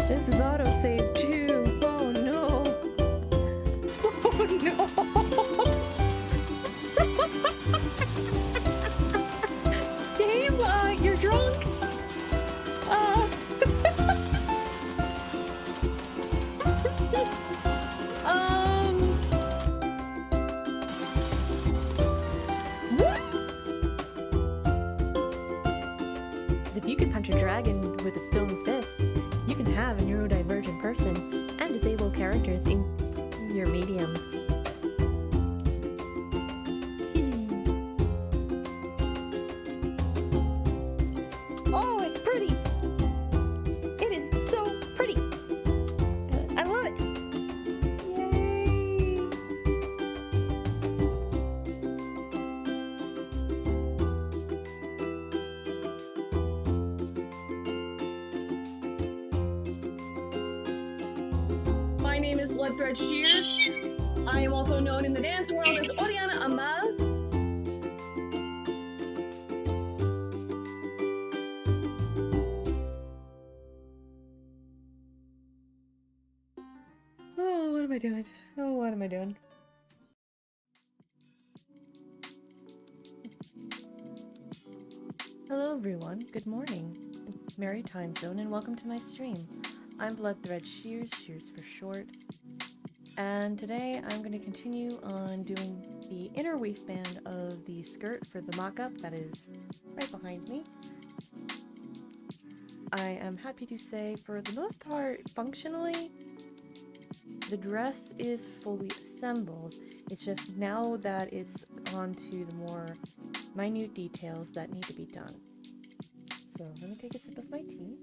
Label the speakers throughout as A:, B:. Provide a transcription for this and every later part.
A: This is autosave too. Oh no. Oh no. Game, you're drunk. Uh. What? If you can punch a dragon with a stone fist, you can have a neurodivergent person and disable characters in your mediums. Oh, it's pretty! It is so pretty! I love it! Yay!
B: My name is Bloodthread Shears. I am also known in the dance world as Oriana Amaz.
A: Oh, what am I doing? Oh, what am I doing? Hello everyone, good morning. Merry time zone and welcome to my stream. I'm Bloodthread Shears, Shears for short. And today I'm going to continue on doing the inner waistband of the skirt for the mock-up that is right behind me. I am happy to say, for the most part, functionally, the dress is fully assembled. It's just now that it's on to the more minute details that need to be done. So let me take a sip of my tea.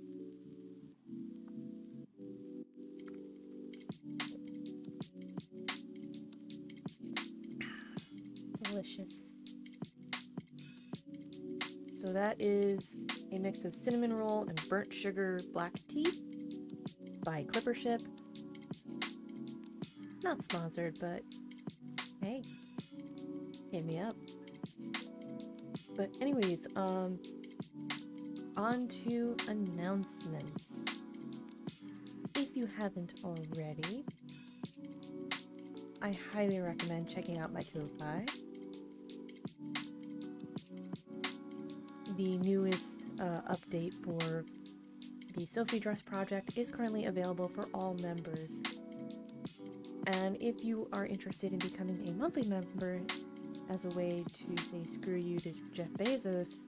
A: Delicious. So that is a mix of cinnamon roll and burnt sugar black tea by Clippership. Not sponsored, but hey, hit me up. But anyways, on to announcements. If you haven't already, I highly recommend checking out my kofi. The newest update for the Sophie Dress project is currently available for all members. And if you are interested in becoming a monthly member as a way to say screw you to Jeff Bezos,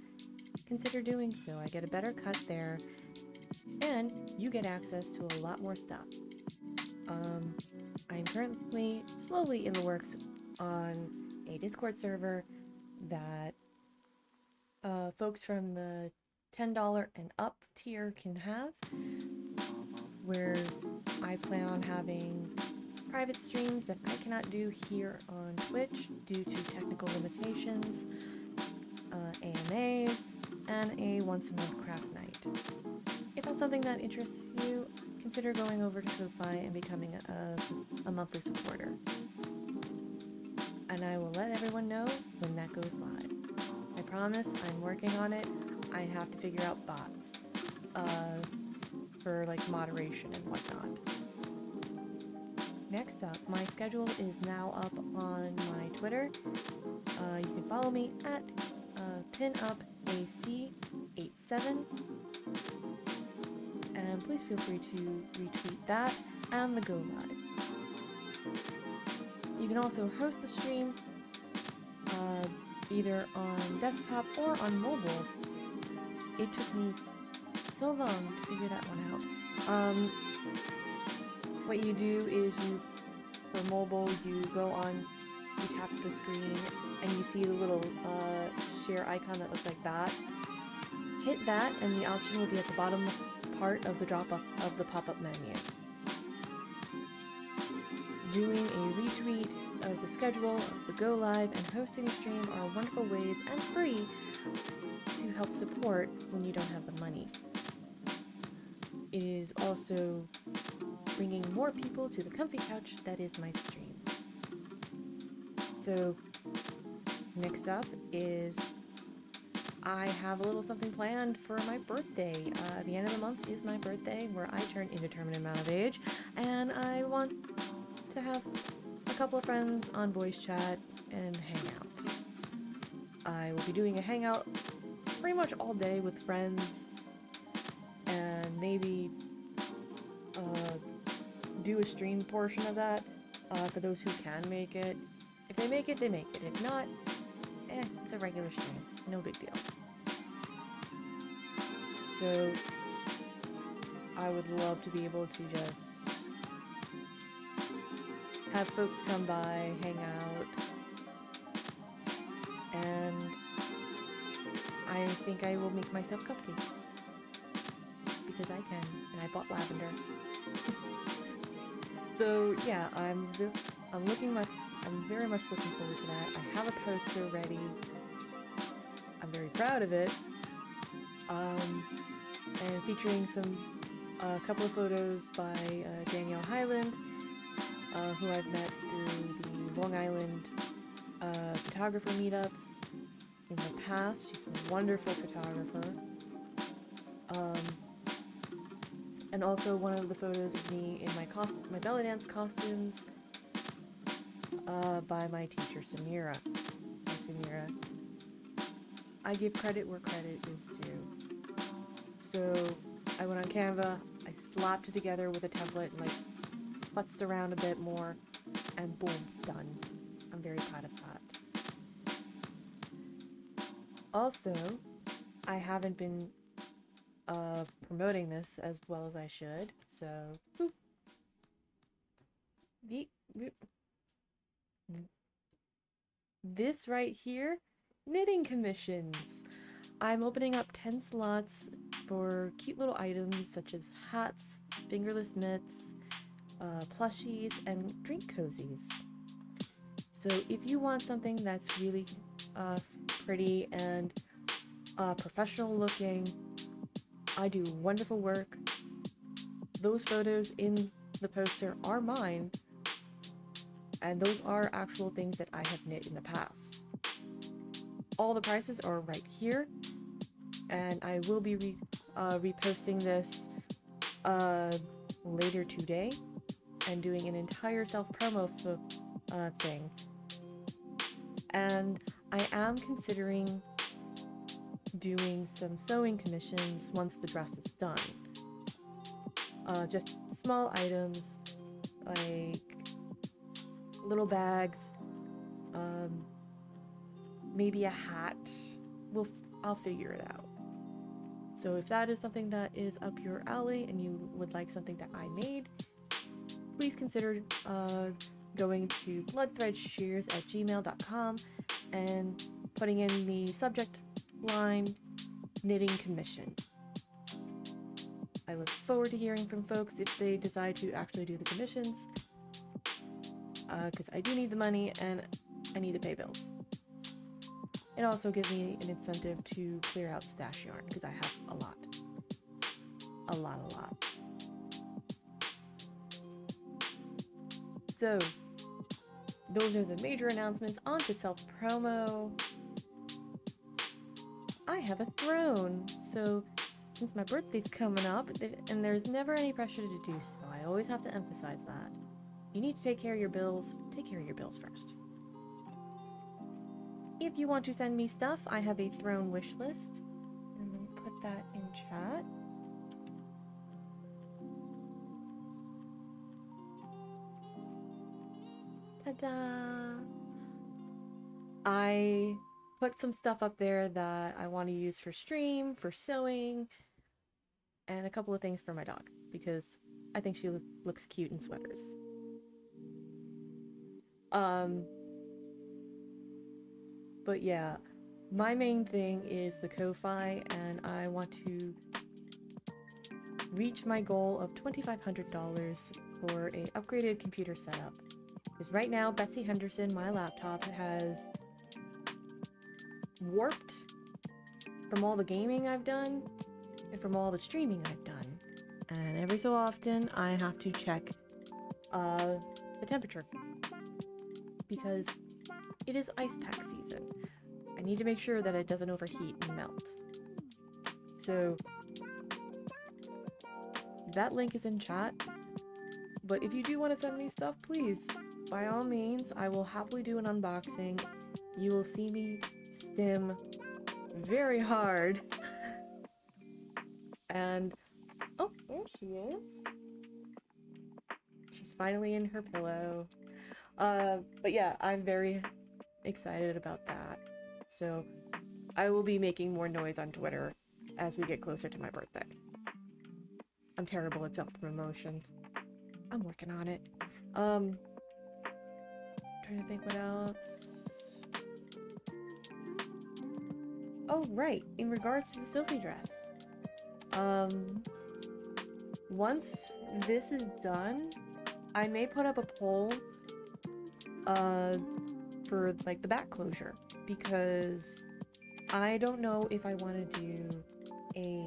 A: consider doing so. I get a better cut there, and you get access to a lot more stuff. I'm currently slowly in the works on a Discord server that folks from the $10 and up tier can have, where I plan on having private streams that I cannot do here on Twitch due to technical limitations, AMAs, and a once-a-month craft night. If that's something that interests you, consider going over to Ko-Fi and becoming a monthly supporter. And I will let everyone know when that goes live. I promise I'm working on it. I have to figure out bots for like moderation and whatnot. Next up, my schedule is now up on my Twitter. You can follow me at pinupac87, and please feel free to retweet that and the Go Live. You can also host the stream either on desktop or on mobile. It took me so long to figure that one out. What you do is for mobile, you go on, you tap the screen, and you see the little share icon that looks like that. Hit that, and the option will be at the bottom part of the of the pop-up menu. Doing a retweet of the schedule, of the Go Live, and hosting a stream are wonderful ways and free to help support when you don't have the money. It is also bringing more people to the comfy couch that is my stream. So next up is I have a little something planned for my birthday. The end of the month is my birthday, where I turn indeterminate amount of age, and I want to have a couple of friends on voice chat and hang out. I will be doing a hangout pretty much all day with friends, and maybe do a stream portion of that for those who can make it. If they make it, they make it. If not, it's a regular stream. No big deal. So, I would love to be able to just have folks come by, hang out, and I think I will make myself cupcakes. Because I can, and I bought lavender. So yeah, I'm very much looking forward to that. I have a poster ready. I'm very proud of it. And featuring a couple of photos by Danielle Highland, who I've met through the Long Island photographer meetups in the past. She's a wonderful photographer. And also one of the photos of me in my belly dance costumes by my teacher, Samira. And Samira, I give credit where credit is due. So I went on Canva, I slapped it together with a template and futzed around a bit more, and boom, done. I'm very proud of that. Also, I haven't been promoting this as well as I should, so this right here, knitting commissions. I'm opening up 10 slots for cute little items such as hats, fingerless mitts, plushies, and drink cozies. So if you want something that's really pretty and professional looking, I do wonderful work. Those photos in the poster are mine, and those are actual things that I have knit in the past. All the prices are right here, and I will be reposting this later today and doing an entire self-promo thing. And I am considering doing some sewing commissions once the dress is done. Just small items like little bags, maybe a hat. I'll figure it out. So if that is something that is up your alley and you would like something that I made, please consider going to bloodthreadshears@gmail.com and putting in the subject line knitting commission. I look forward to hearing from folks if they decide to actually do the commissions, because I do need the money and I need to pay bills. It also gives me an incentive to clear out stash yarn, because I have a lot. So, those are the major announcements. On to self-promo. I have a throne. So, since my birthday's coming up, and there's never any pressure to do so, I always have to emphasize that. You need to take care of your bills. Take care of your bills first. If you want to send me stuff, I have a throne wish list. I'm going to put that in chat. Ta-da! I put some stuff up there that I want to use for stream, for sewing, and a couple of things for my dog, because I think she looks cute in sweaters. But yeah, my main thing is the Ko-Fi, and I want to reach my goal of $2,500 for an upgraded computer setup. Because right now, Betsy Henderson, my laptop, has warped from all the gaming I've done and from all the streaming I've done. And every so often, I have to check the temperature, because it is ice pack season. I I need to make sure that it doesn't overheat and melt. So that link is in chat. But if you do want to send me stuff, please, by all means, I will happily do an unboxing. You will see me stim very hard. And, oh, there she is. She's finally in her pillow. But yeah, I'm very excited about that. So I will be making more noise on Twitter as we get closer to my birthday. I'm terrible at self-promotion. I'm working on it. Trying to think what else. Oh, right. In regards to the Sophie dress. Once this is done, I may put up a poll, for, like, the back closure. Because I don't know if I want to do a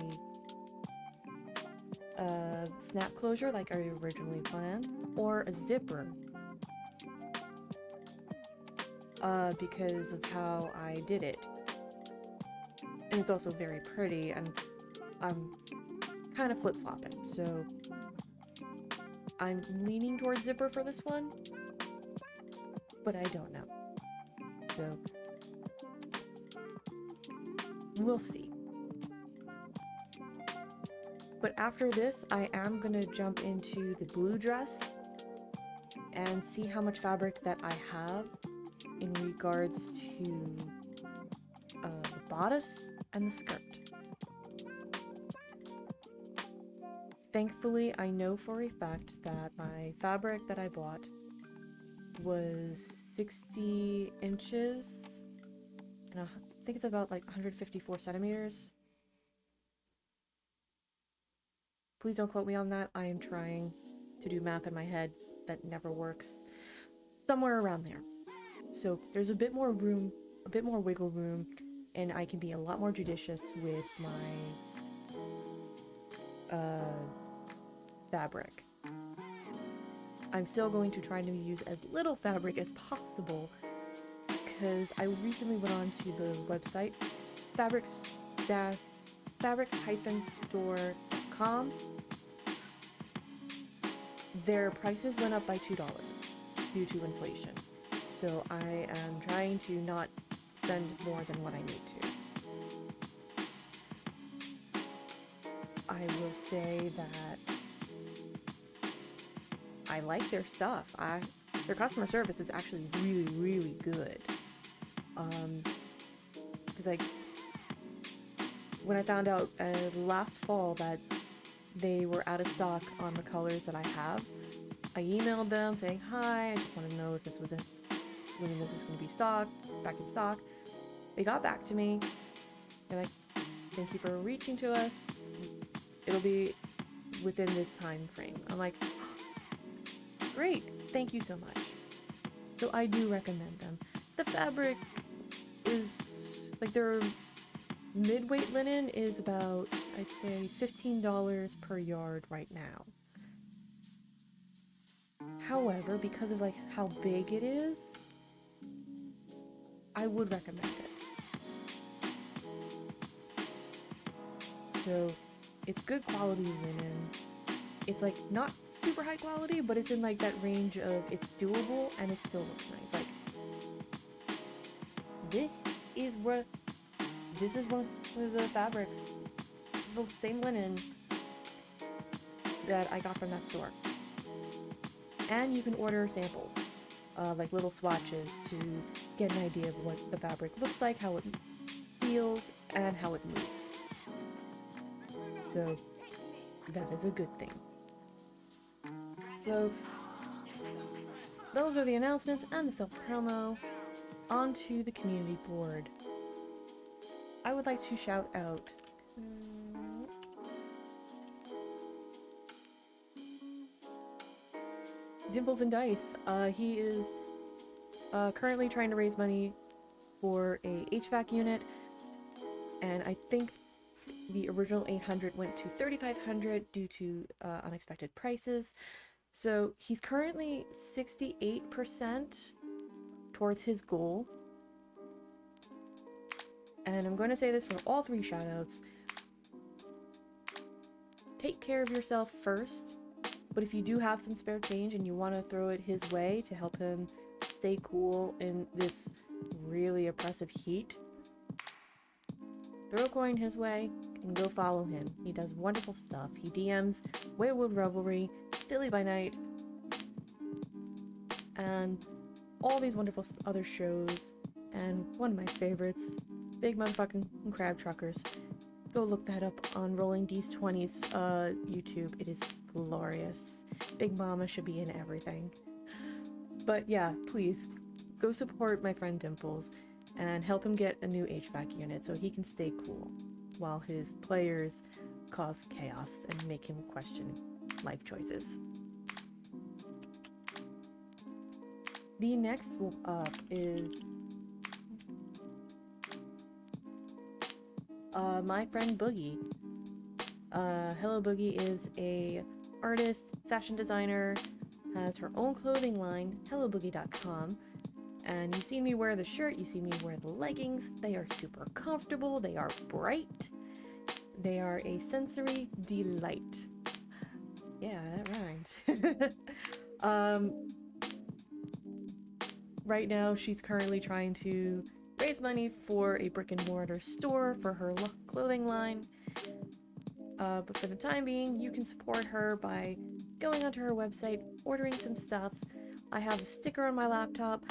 A: snap closure like I originally planned, or a zipper. Because of how I did it. And it's also very pretty, and I'm kind of flip-flopping, so I'm leaning towards zipper for this one, but I don't know. So we'll see. But after this, I am gonna jump into the blue dress and see how much fabric that I have in regards to the bodice and the skirt. Thankfully, I know for a fact that my fabric that I bought was 60 inches, and I think it's about like 154 centimeters. Please don't quote me on that. I am trying to do math in my head that never works. Somewhere around there. So there's a bit more room, a bit more wiggle room, and I can be a lot more judicious with my fabric. I'm still going to try to use as little fabric as possible, because I recently went on to the website fabric-store.com. Their prices went up by $2 due to inflation. So I am trying to not spend more than what I need to. I will say that I like their stuff. Their customer service is actually really, really good. Because when I found out last fall that they were out of stock on the colors that I have, I emailed them saying, hi, I just want to know if this was when this is going to be back in stock. They got back to me. They're like, thank you for reaching to us. It'll be within this time frame. I'm like, great, thank you so much. So I do recommend them. The fabric is, like, their mid-weight linen is about, I'd say, $15 per yard right now. However, because of, like, how big it is, I would recommend it. So, it's good quality linen. It's, like, not super high quality, but it's in, like, that range of it's doable and it still looks nice. Like, this is one of the fabrics. This is the same linen that I got from that store. And you can order samples, like little swatches, to get an idea of what the fabric looks like, how it feels, and how it moves. So that is a good thing. So those are the announcements and the self-promo. On to the community board. I would like to shout out Dimples and Dice. He is currently trying to raise money for a HVAC unit, and I think the original 800 went to 3,500 due to unexpected prices. So he's currently 68% towards his goal. and I'm going to say this for all 3 shoutouts. Take care of yourself first, but if you do have some spare change and you want to throw it his way to help him stay cool in this really oppressive heat, throw a coin his way and go follow him. He does wonderful stuff. He DMs Wayward Revelry, Philly by Night, and all these wonderful other shows, and one of my favorites, Big Motherfucking Crab Truckers. Go look that up on Rolling D's 20's YouTube. It is glorious. Big Mama should be in everything. But yeah, please, go support my friend Dimples and help him get a new HVAC unit so he can stay cool while his players cause chaos and make him question life choices. The next up is my friend Boogie. Hello Boogie is a artist, fashion designer, has her own clothing line, helloboogie.com. And you've seen me wear the shirt, you've seen me wear the leggings. They are super comfortable, they are bright, they are a sensory delight. Yeah, that rhymed. Right now, she's currently trying to raise money for a brick and mortar store for her clothing line. But for the time being, you can support her by going onto her website, ordering some stuff. I have a sticker on my laptop.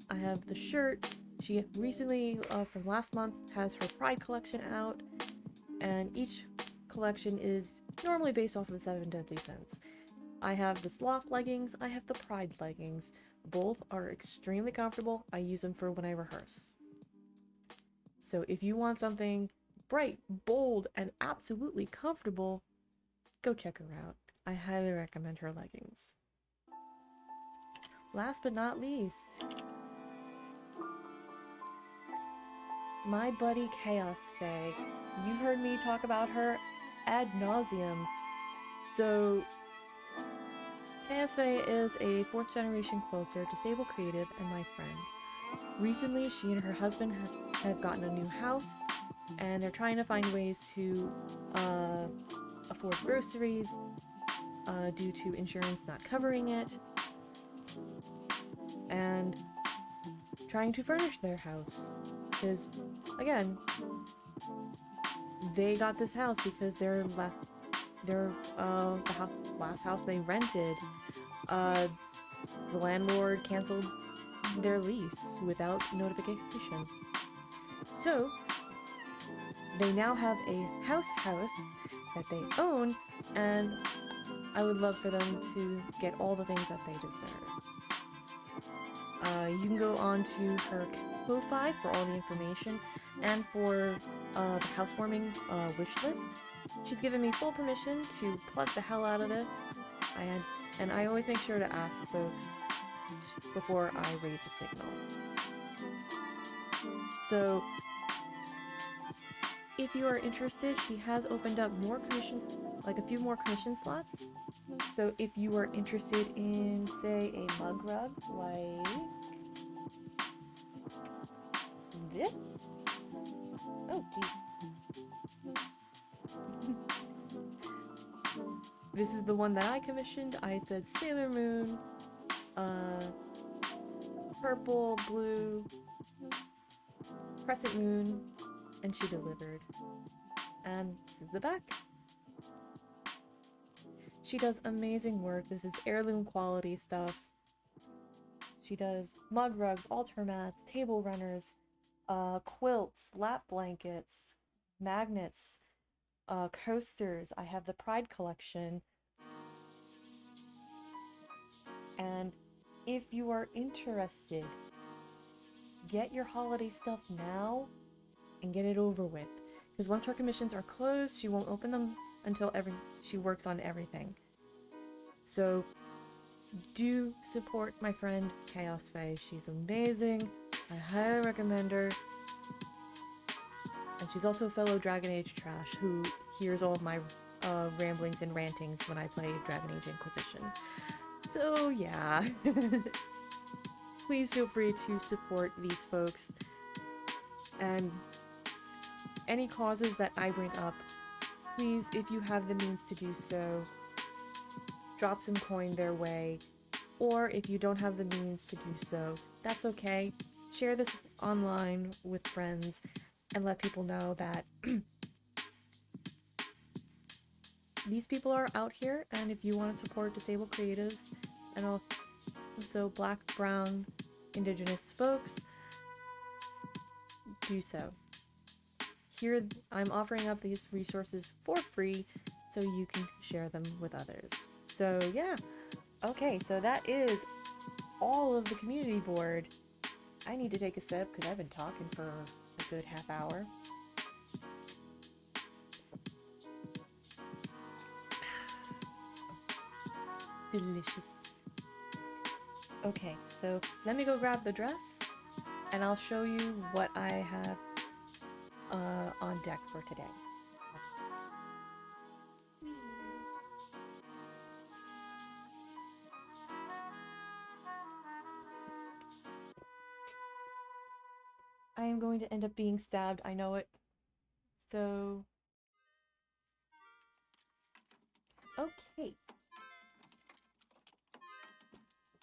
A: I have the shirt. She recently, from last month, has her Pride collection out. And each collection is normally based off of the 7 Deadly Sins. I have the Sloth leggings. I have the Pride leggings. Both are extremely comfortable. I use them for when I rehearse. So if you want something bright, bold, and absolutely comfortable, go check her out. I highly recommend her leggings. Last but not least, my buddy Chaos Faye. You've heard me talk about her ad nauseum. So Chaos Faye is a 4th generation quilter, disabled creative, and my friend. Recently, she and her husband have gotten a new house, and they're trying to find ways to afford groceries due to insurance not covering it, and trying to furnish their house. Because, again, they got this house because the last house they rented, the landlord canceled their lease without notification. So they now have a house that they own, and I would love for them to get all the things that they deserve. You can go on to her Ko-Fi for all the information and for the housewarming wish list. She's given me full permission to plug the hell out of this, and I always make sure to ask folks before I raise a signal. So if you are interested, she has opened up more commissions, like a few more commission slots. So if you are interested in, say, a mug rug like this. Oh, jeez. This is the one that I commissioned. I said Sailor Moon, purple, blue, crescent moon, and she delivered. And this is the back. She does amazing work. This is heirloom quality stuff. She does mug rugs, altar mats, table runners, quilts, lap blankets, magnets, coasters. I have the Pride collection. And if you are interested, get your holiday stuff now and get it over with. Because once her commissions are closed, she won't open them until she works on everything. So do support my friend Chaos Faye. She's amazing. I highly recommend her. And she's also a fellow Dragon Age trash who hears all of my ramblings and rantings when I play Dragon Age Inquisition. So yeah. Please feel free to support these folks. And any causes that I bring up, please, if you have the means to do so, drop some coin their way. Or if you don't have the means to do so, that's okay. Share this online with friends and let people know that these people are out here, and if you want to support disabled creatives and also Black, Brown, Indigenous folks, do so. Here, I'm offering up these resources for free so you can share them with others. So yeah, okay, so that is all of the community board. I need to take a sip because I've been talking for a good half hour. Delicious. Okay, so let me go grab the dress and I'll show you what I have on deck for today. I am going to end up being stabbed, I know it. So, okay.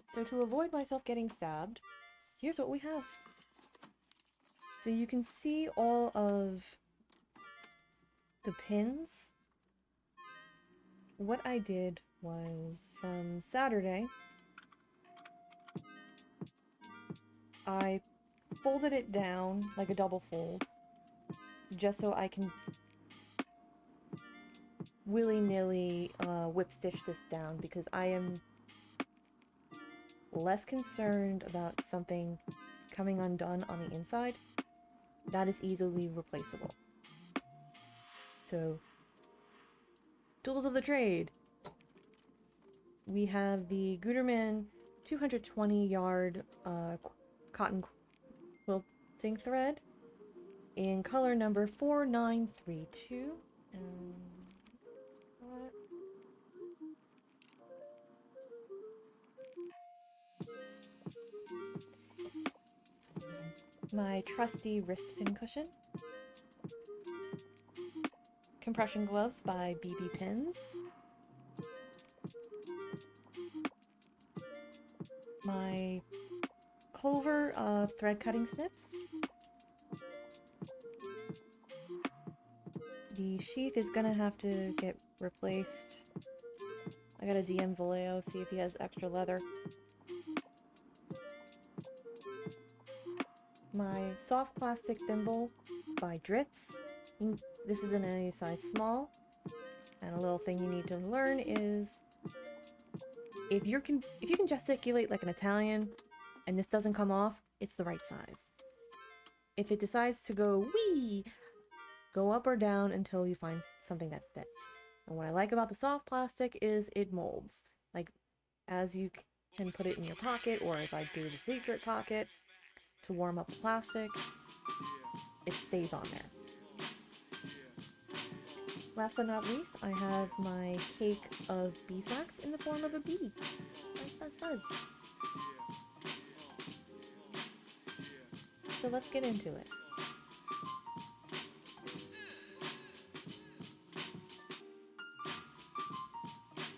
A: So to avoid myself getting stabbed, here's what we have. So you can see all of the pins. What I did was from Saturday, I folded it down like a double fold just so I can willy-nilly whip stitch this down because I am less concerned about something coming undone on the inside. That is easily replaceable. So, tools of the trade. We have the Gutermann 220 yard cotton quilting thread in color number 4932. My trusty wrist pin cushion. Compression gloves by BB Pins. My Clover thread cutting snips. The sheath is gonna have to get replaced. I gotta DM Vallejo, see if he has extra leather. My soft plastic thimble by Dritz. This is in a size small. And a little thing you need to learn is if you can gesticulate like an Italian and this doesn't come off, it's the right size. If it decides to go wee, go up or down until you find something that fits. And what I like about the soft plastic is it molds. Like, as you can put it in your pocket, or as I do the secret pocket to warm up the plastic, it stays on there. Last but not least, I have my cake of beeswax in the form of a bee. Buzz, buzz, buzz. So let's get into it.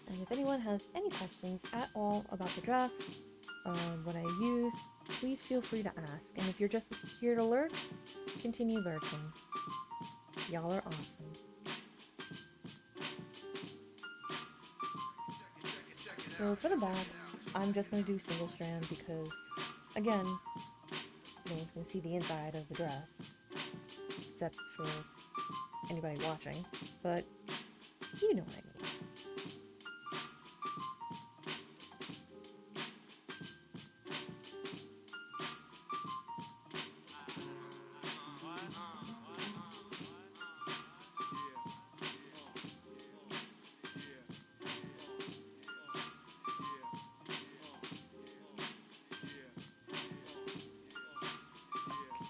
A: And if anyone has any questions at all about the dress, what I use, please feel free to ask. And if you're just here to lurk, continue lurking. Y'all are awesome. So for the back, I'm just going to do single strand because, again, no one's going to see the inside of the dress, except for anybody watching, but you know what I mean.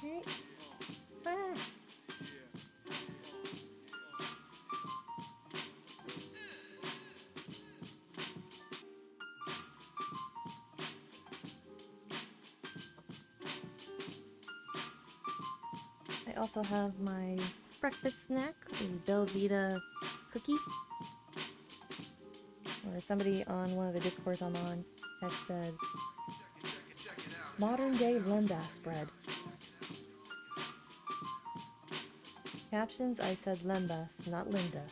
A: Okay. Ah. I also have my breakfast snack, a Belvita cookie. Or somebody on one of the discords I'm on has said, modern day lembas bread. Captions, I said lembas, not Linda.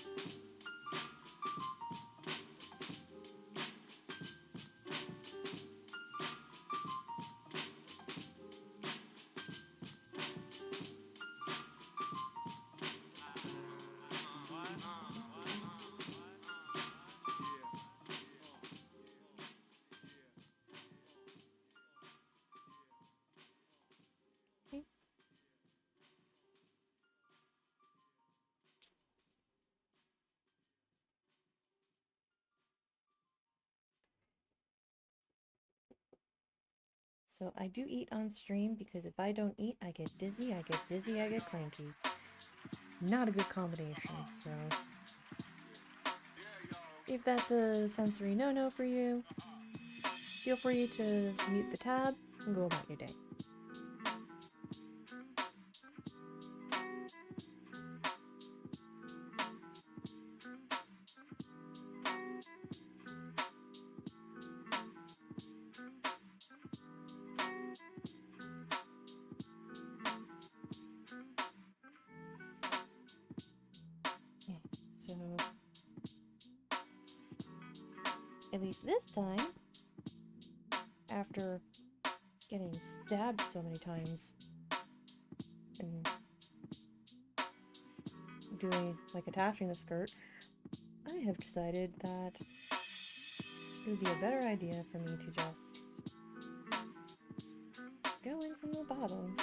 A: Okay. So I do eat on stream because if I don't eat, I get dizzy, I get cranky. Not a good combination, so if that's a sensory no-no for you, feel free to mute the tab and go about your day. Okay, so at least this time, after getting stabbed so many times and doing, like, attaching the skirt, I have decided that it would be a better idea for me to just go in from the bottom.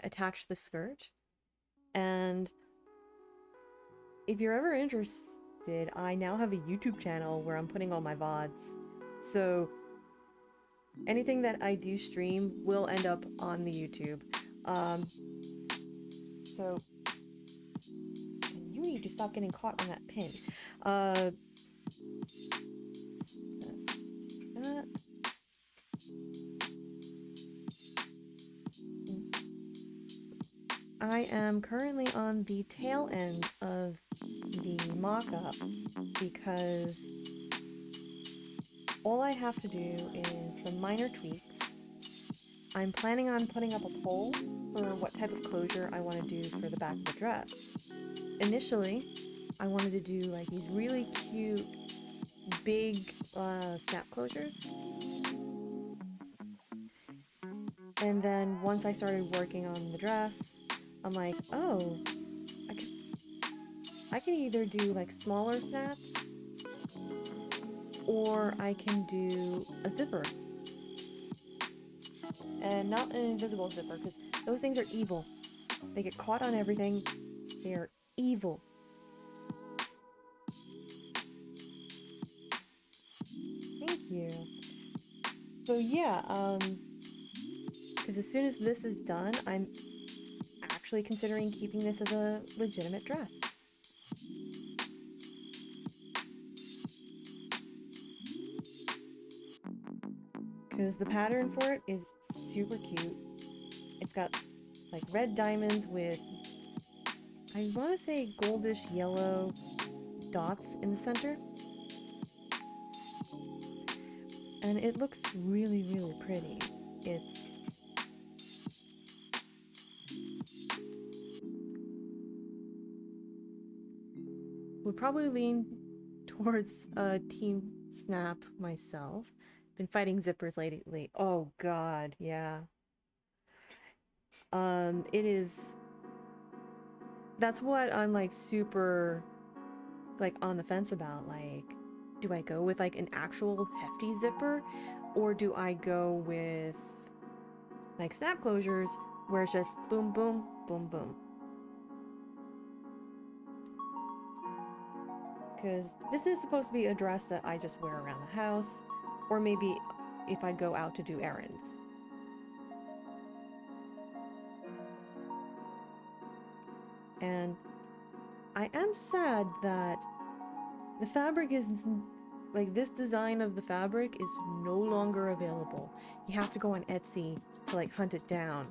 A: attach the skirt. And if you're ever interested, I now have a YouTube channel where I'm putting all my VODs. So anything that I do stream will end up on the YouTube. So you need to stop getting caught on that pin. Let's take that. I am currently on the tail end of the mock-up because all I have to do is some minor tweaks. I'm planning on putting up a poll for what type of closure I want to do for the back of the dress. Initially, I wanted to do like these really cute, big snap closures. And then once I started working on the dress, I'm like, oh, I can either do like smaller snaps or I can do a zipper. And not an invisible zipper, because those things are evil. They get caught on everything. They are evil. Thank you. So yeah, because as soon as this is done, I'm actually considering keeping this as a legitimate dress. Because the pattern for it is super cute. It's got like red diamonds with, I want to say, goldish yellow dots in the center. And it looks really, really pretty. Would probably lean towards Team Snap myself. Been fighting zippers lately. Oh god, yeah. That's what I'm like super like on the fence about. Like, do I go with like an actual hefty zipper, or do I go with like snap closures where it's just boom boom boom boom? Because this is supposed to be a dress that I just wear around the house, or maybe if I go out to do errands. And I am sad that the fabric is, like, this design of the fabric is no longer available. You have to go on Etsy to, like, hunt it down.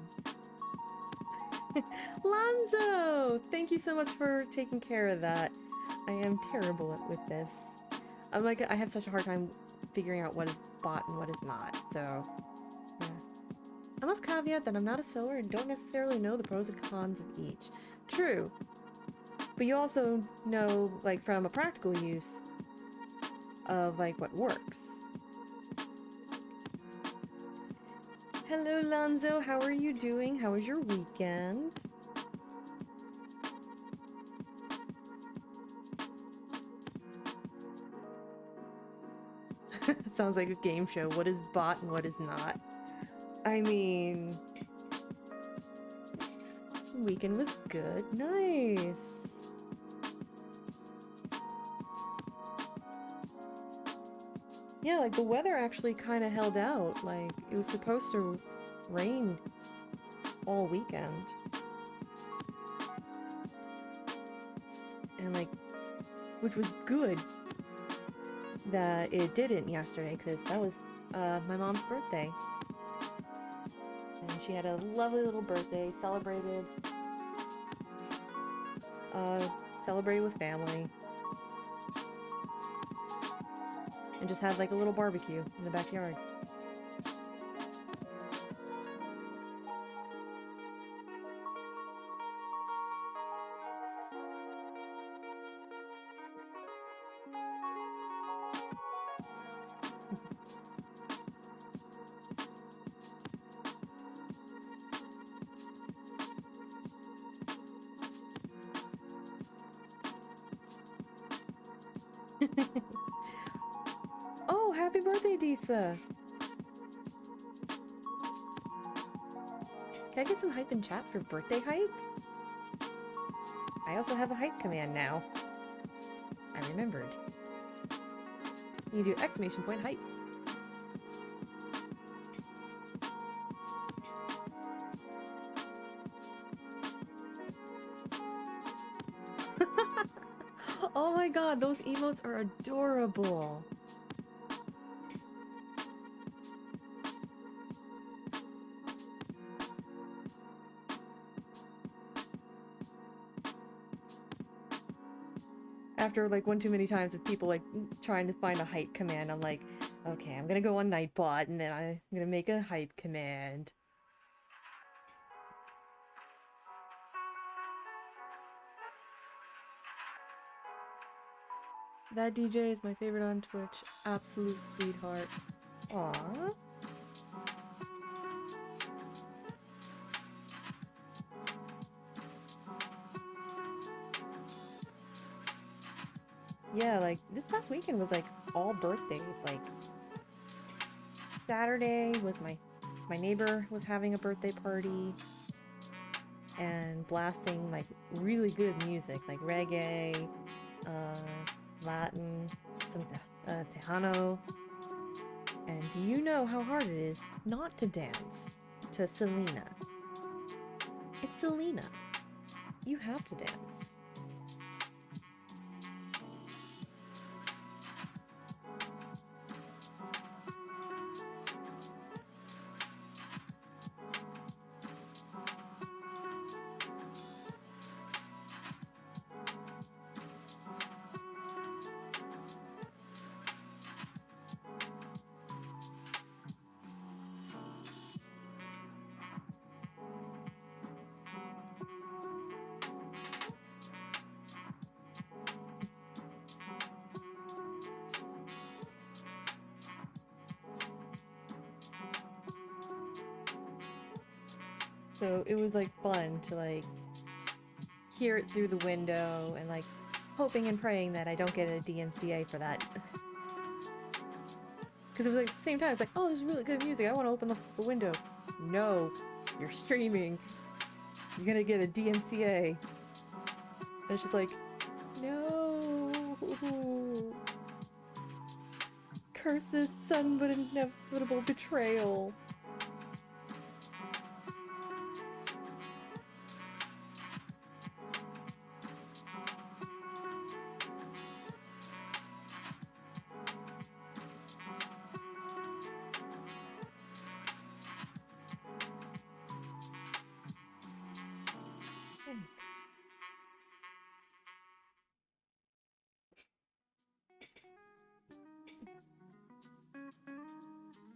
A: Lonzo! Thank you so much for taking care of that. I am terrible with this. I'm like, I have such a hard time figuring out what is bought and what is not, so yeah. I must caveat that I'm not a sewer and don't necessarily know the pros and cons of each. True. But you also know, like, from a practical use of, like, what works. Hello, Lonzo. How are you doing? How was your weekend? Sounds like a game show. What is bought and what is not? I mean, weekend was good. Nice. Yeah, like the weather actually kind of held out. Like it was supposed to rain all weekend. And like, which was good that it didn't yesterday, because that was my mom's birthday. And she had a lovely little birthday, celebrated with family. And just had like a little barbecue in the backyard. Oh, happy birthday, Disa! Can I get some hype in chat for birthday hype? I also have a hype command now. I remembered. You do exclamation point hype. Oh my god, those emotes are adorable. After like one too many times of people like trying to find a hype command, I'm like, okay, I'm gonna go on Nightbot and then I'm gonna make a hype command. That DJ is my favorite on Twitch. Absolute sweetheart. Aww. Yeah, like, this past weekend was, like, all birthdays. Like, Saturday was my neighbor was having a birthday party and blasting, like, really good music, like reggae, Latin, some Tejano. And do you know how hard it is not to dance to Selena? It's Selena. You have to dance. So it was like fun to like hear it through the window and like hoping and praying that I don't get a DMCA for that. Because it was like at the same time, it's like, oh, this is really good music. I want to open the window. No, you're streaming. You're gonna get a DMCA. And it's just like, no. Curses, son, but inevitable betrayal.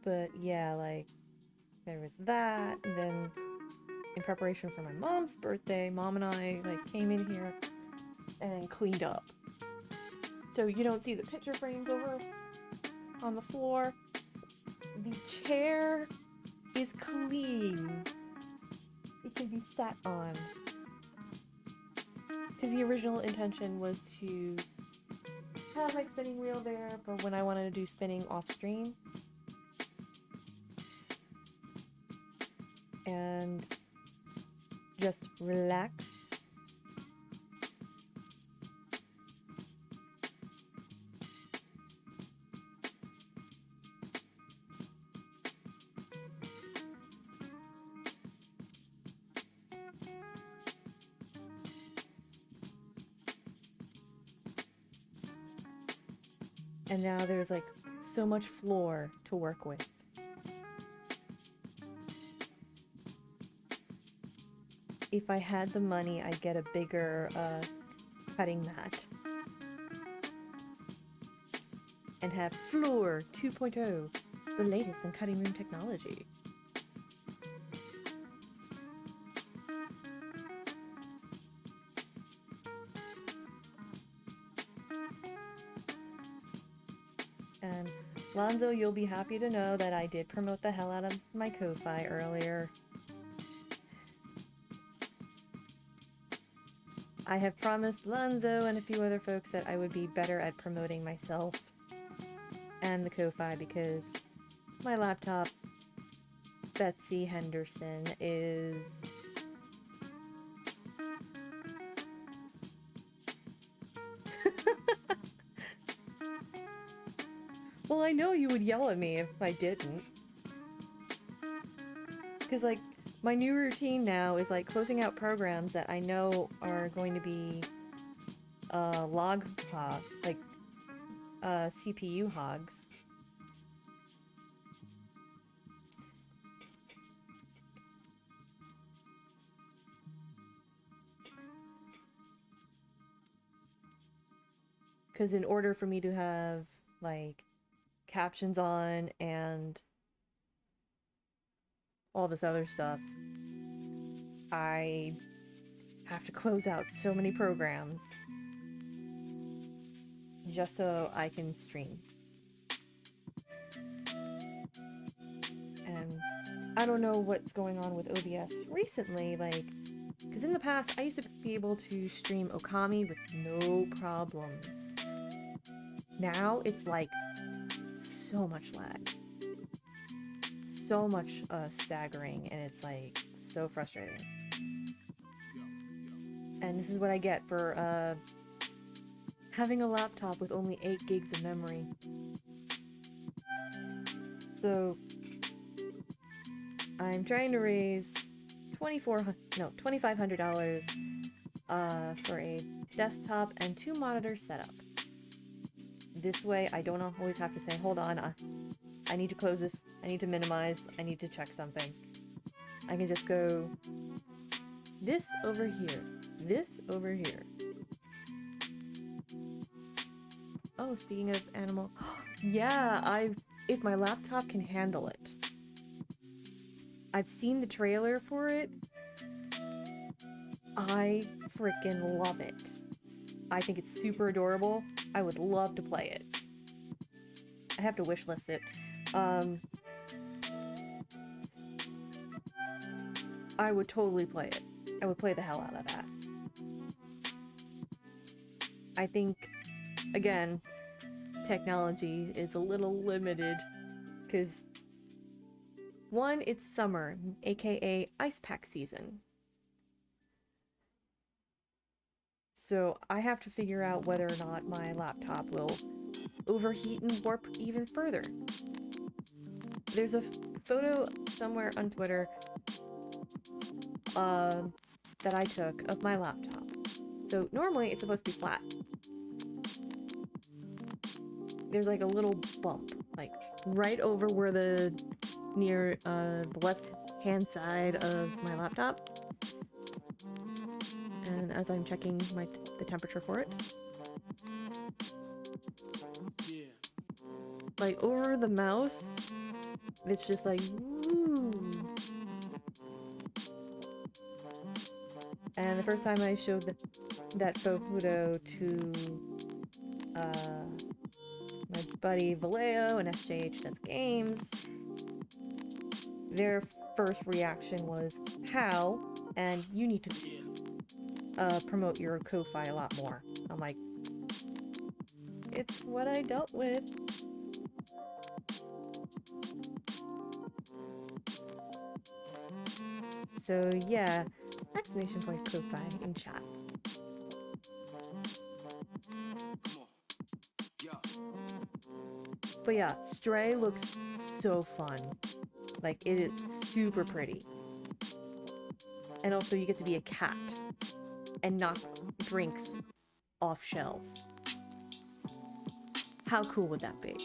A: But yeah, like, there was that, and then in preparation for my mom's birthday, Mom and I, like, came in here and cleaned up. So you don't see the picture frames over on the floor. The chair is clean. It can be sat on. Because the original intention was to have my spinning wheel there for when I wanted to do spinning off stream. And just relax. And now there's like so much floor to work with. If I had the money, I'd get a bigger cutting mat. And have Floor 2.0, the latest in cutting room technology. And Lonzo, you'll be happy to know that I did promote the hell out of my Ko-Fi earlier. I have promised Lonzo and a few other folks that I would be better at promoting myself and the Ko-Fi because my laptop Betsy Henderson is... Well, I know you would yell at me if I didn't. Because, like, my new routine now is, like, closing out programs that I know are going to be, log hog, like, CPU hogs. Because in order for me to have, like, captions on and all this other stuff, I have to close out so many programs just so I can stream. And I don't know what's going on with OBS recently, like, because in the past I used to be able to stream Okami with no problems. Now it's like so much lag, so much staggering, and it's like so frustrating. And this is what I get for having a laptop with only 8 gigs of memory. So I'm trying to raise $2,500 for a desktop and 2 monitor setup. This way I don't always have to say, hold on, I need to close this, I need to minimize, I need to check something. I can just go this over here, this over here. Oh, speaking of animal, yeah, if my laptop can handle it. I've seen the trailer for it. I freaking love it. I think it's super adorable. I would love to play it. I have to wishlist it. I would totally play it. I would play the hell out of that. I think, again, technology is a little limited because, one, it's summer, aka ice pack season. So I have to figure out whether or not my laptop will overheat and warp even further. There's a photo somewhere on Twitter that I took of my laptop. So normally it's supposed to be flat. There's like a little bump, like right over where the left hand side of my laptop. And as I'm checking the temperature for it, like over the mouse, it's just like, woo. And the first time I showed that photo to my buddy Vallejo and SJH Does Games, their first reaction was, how? And you need to promote your Ko-Fi a lot more. I'm like, it's what I dealt with. So yeah, exclamation point Ko-Fi in chat. But yeah, Stray looks so fun. Like, it is super pretty. And also you get to be a cat and knock drinks off shelves. How cool would that be?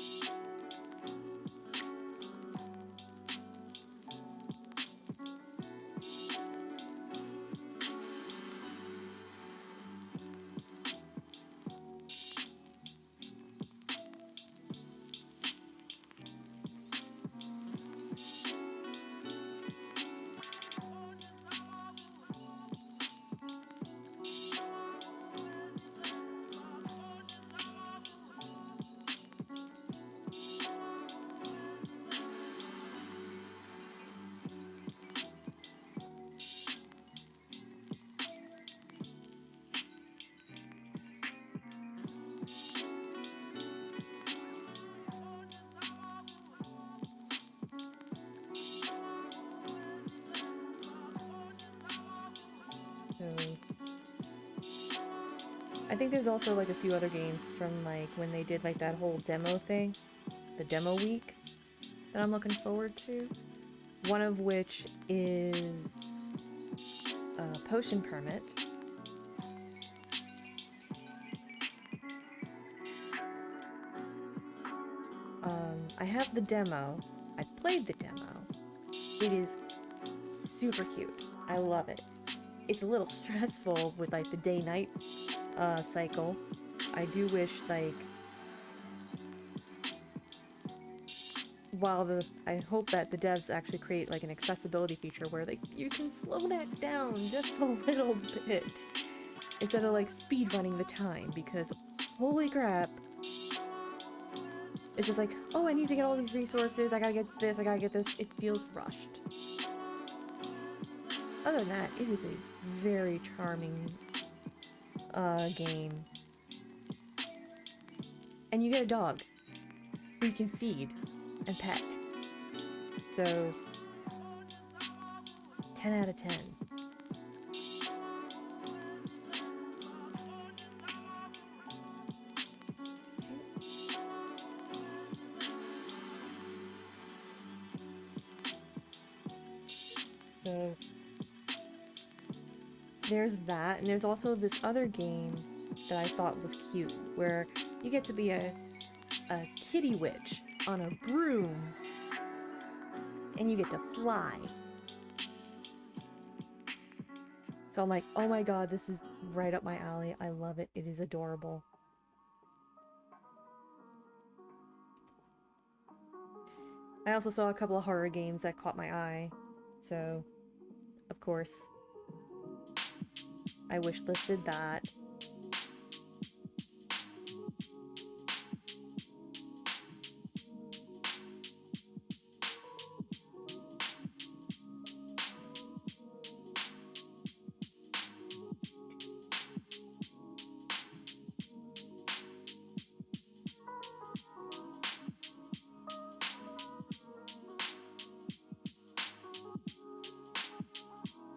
A: I think there's also like a few other games from like when they did like that whole demo thing, the demo week, that I'm looking forward to. One of which is Potion Permit. I have the demo. I've played the demo. It is super cute. I love it. It's a little stressful with like the day-night cycle. I do wish like I hope that the devs actually create like an accessibility feature where like you can slow that down just a little bit instead of like speed running the time, because holy crap, it's just like, oh, I need to get all these resources, I gotta get this, I gotta get this. It feels rushed. Other than that, it is a very charming game. And you get a dog who you can feed and pet. So, 10 out of 10. So, there's that, and there's also this other game that I thought was cute, where you get to be a kitty witch on a broom, and you get to fly. So I'm like, oh my god, this is right up my alley. I love it. It is adorable. I also saw a couple of horror games that caught my eye, so of course I wishlisted that.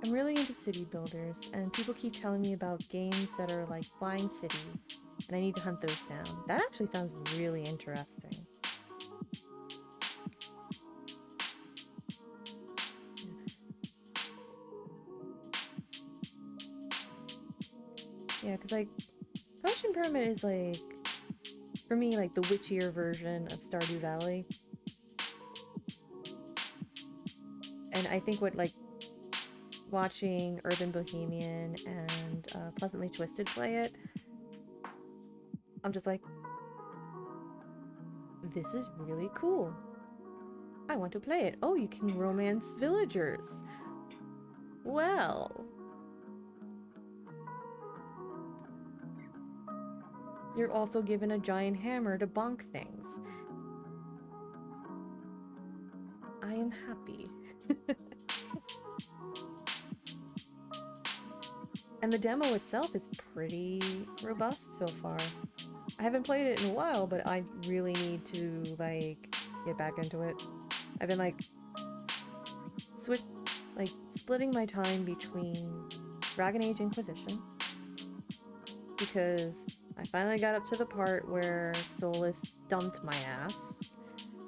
A: I'm really into city builders, and people keep telling me about games that are like flying cities, and I need to hunt those down. That actually sounds really interesting. Yeah, because like, Potion Permit is like, for me, like the witchier version of Stardew Valley. And I think what like watching Urban Bohemian and Pleasantly Twisted play it, I'm just like, this is really cool. I want to play it. Oh, you can romance villagers. Well, you're also given a giant hammer to bonk things. I am happy. And the demo itself is pretty robust so far. I haven't played it in a while, but I really need to, like, get back into it. I've been, like, splitting my time between Dragon Age Inquisition, because I finally got up to the part where Solus dumped my ass.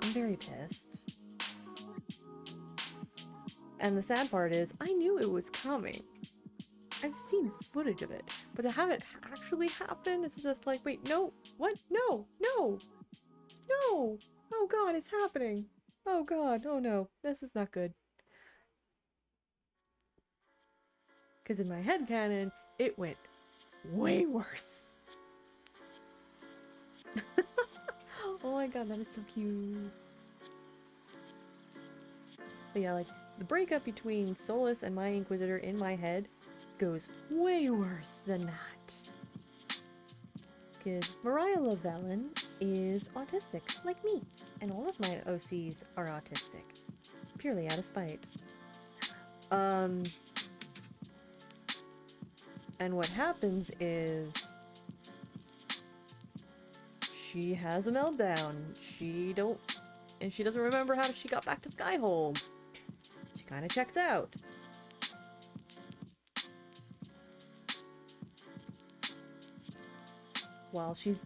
A: I'm very pissed. And the sad part is, I knew it was coming. I've seen footage of it, but to have it actually happen, it's just like, wait, no, what? No, no, no! Oh god, it's happening! Oh god, oh no, this is not good. Because in my headcanon, it went way worse. Oh my god, that is so cute. But yeah, like, the breakup between Solus and my Inquisitor in my head goes way worse than that. Because Mariah Lavellen is autistic, like me. And all of my OCs are autistic. Purely out of spite. And what happens is, she has a meltdown. She doesn't remember how she got back to Skyhold. She kind of checks out. while she's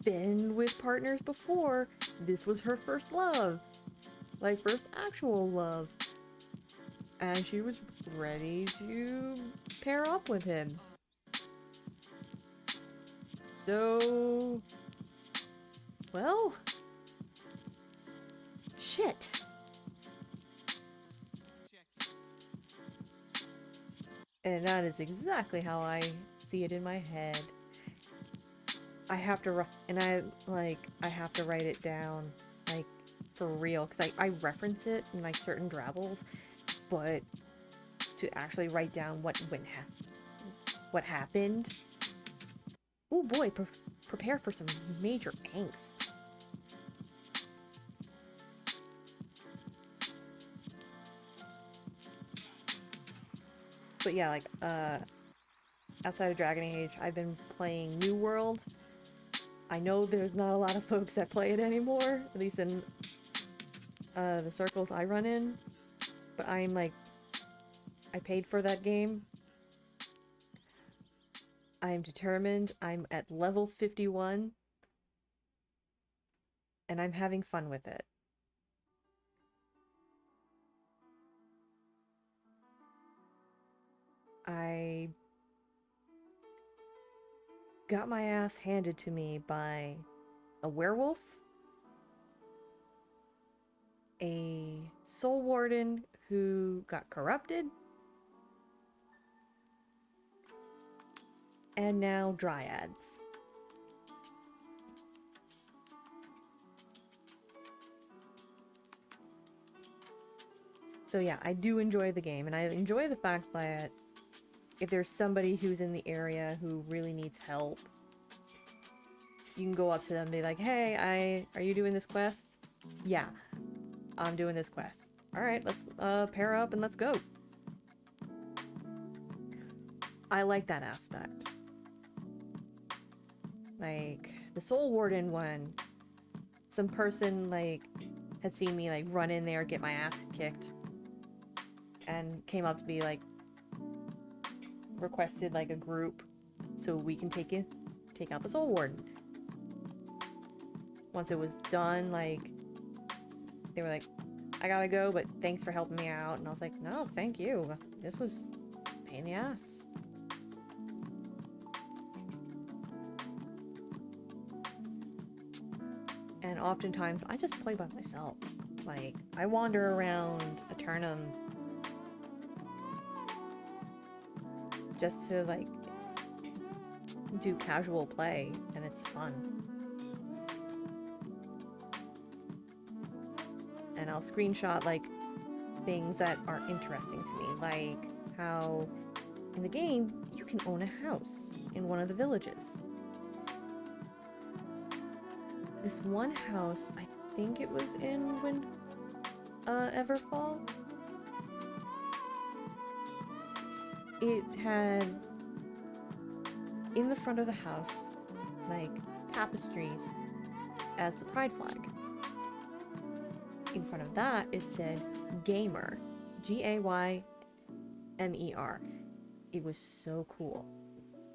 A: been with partners before, this was her first love. Like, first actual love. And she was ready to pair up with him. So... well... shit. And that is exactly how I see it in my head. I have to I have to write it down, like, for real, because I reference it in, like, certain drabbles, but to actually write down what happened. Oh boy, prepare for some major angst. But yeah, like, outside of Dragon Age, I've been playing New World. I know there's not a lot of folks that play it anymore, at least in the circles I run in. But I'm like, I paid for that game. I'm determined. I'm at level 51. And I'm having fun with it. I got my ass handed to me by a werewolf, a soul warden who got corrupted, and now dryads. So yeah, I do enjoy the game, and I enjoy the fact that if there's somebody who's in the area who really needs help, you can go up to them and be like, hey, are you doing this quest? Yeah, I'm doing this quest. Alright, let's pair up and let's go. I like that aspect. Like, the Soul Warden one, some person, like, had seen me, like, run in there, get my ass kicked, and came up to me, like, requested, like, a group so we can take out the Soul Warden. Once it was done, like, they were like, I gotta go, but thanks for helping me out. And I was like, no, thank you. This was a pain in the ass. And oftentimes, I just play by myself. Like, I wander around Eternum just to, like, do casual play, and it's fun. And I'll screenshot, like, things that are interesting to me, like how in the game you can own a house in one of the villages. This one house, I think it was in Everfall. It had in the front of the house, like, tapestries as the pride flag. In front of that, it said Gamer. Gaymer. It was so cool.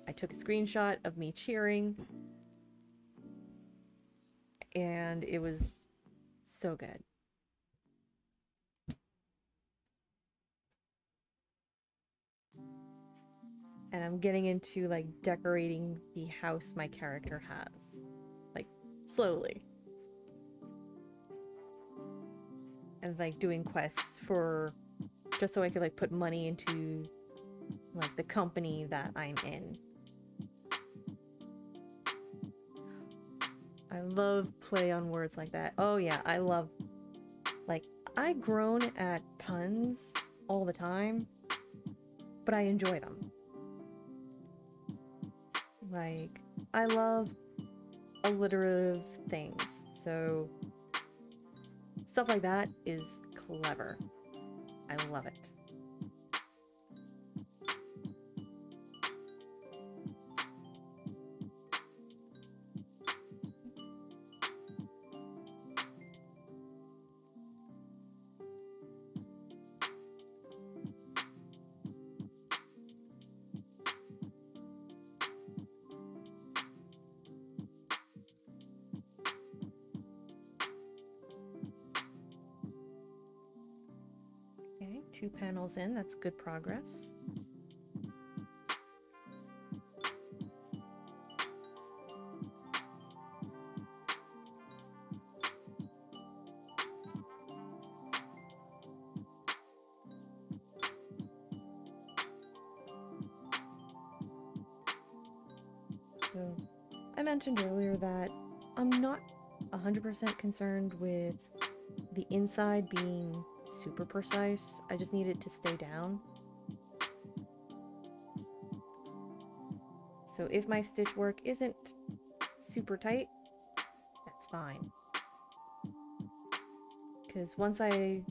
A: I took a screenshot of me cheering, and it was so good. And I'm getting into, like, decorating the house my character has. Like, slowly. And, like, doing quests for... just so I could, like, put money into, like, the company that I'm in. I love play on words like that. Oh yeah, I love... like, I groan at puns all the time, but I enjoy them. Like, I love alliterative things, so stuff like that is clever. I love it. 2 panels in. That's good progress. So, I mentioned earlier that I'm not 100% concerned with the inside being super precise. I just need it to stay down. So if my stitch work isn't super tight, that's fine. Because once I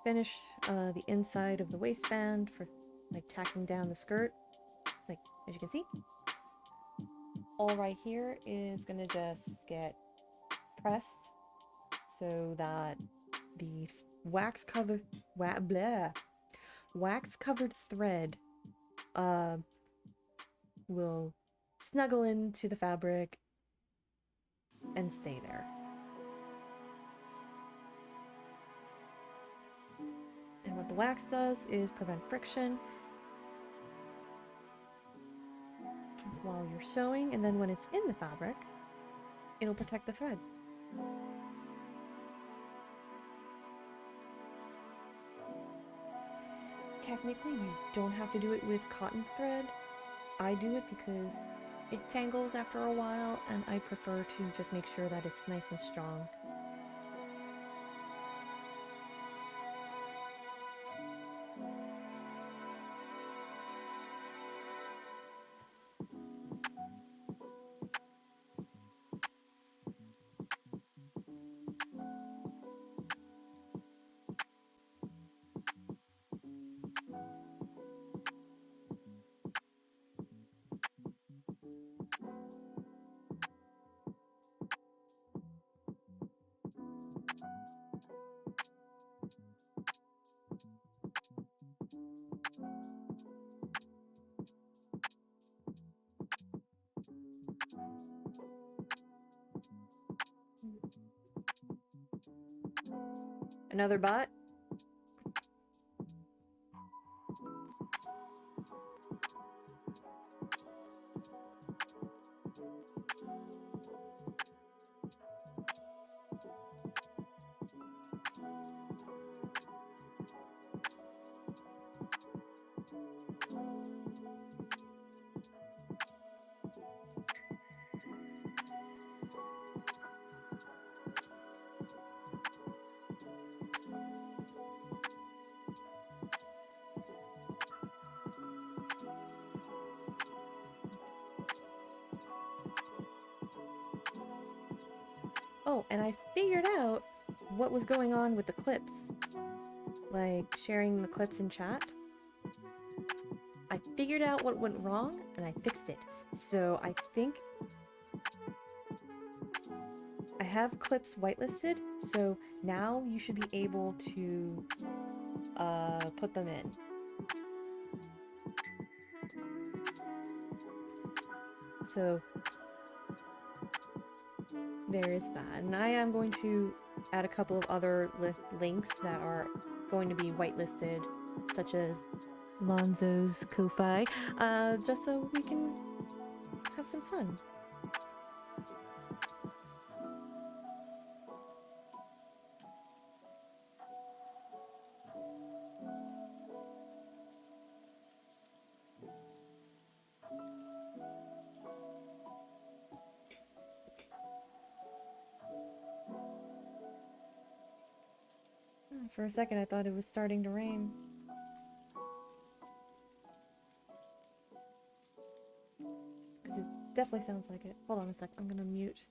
A: finish the inside of the waistband for like tacking down the skirt, it's like, as you can see, all right here is gonna just get pressed so that the wax covered thread will snuggle into the fabric and stay there. And what the wax does is prevent friction while you're sewing, and then when it's in the fabric, it'll protect the thread. Technically, you don't have to do it with cotton thread. I do it because it tangles after a while, and I prefer to just make sure that it's nice and strong. Another bot? Oh, and I figured out what was going on with the clips. Like, sharing the clips in chat. I figured out what went wrong, and I fixed it. So I think I have clips whitelisted, so now you should be able to put them in. So there is that. And I am going to add a couple of other links that are going to be whitelisted, such as Lonzo's Kofi, just so we can have some fun. For a second, I thought it was starting to rain. Because it definitely sounds like it. Hold on a sec, I'm gonna mute.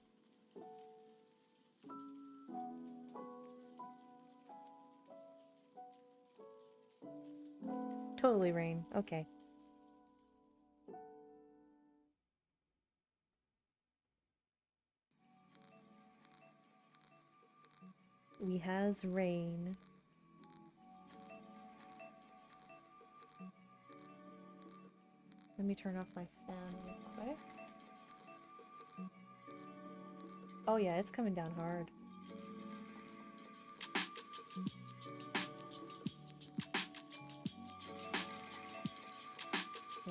A: Totally rain. Okay. We has rain. Let me turn off my fan real quick. Oh yeah, it's coming down hard.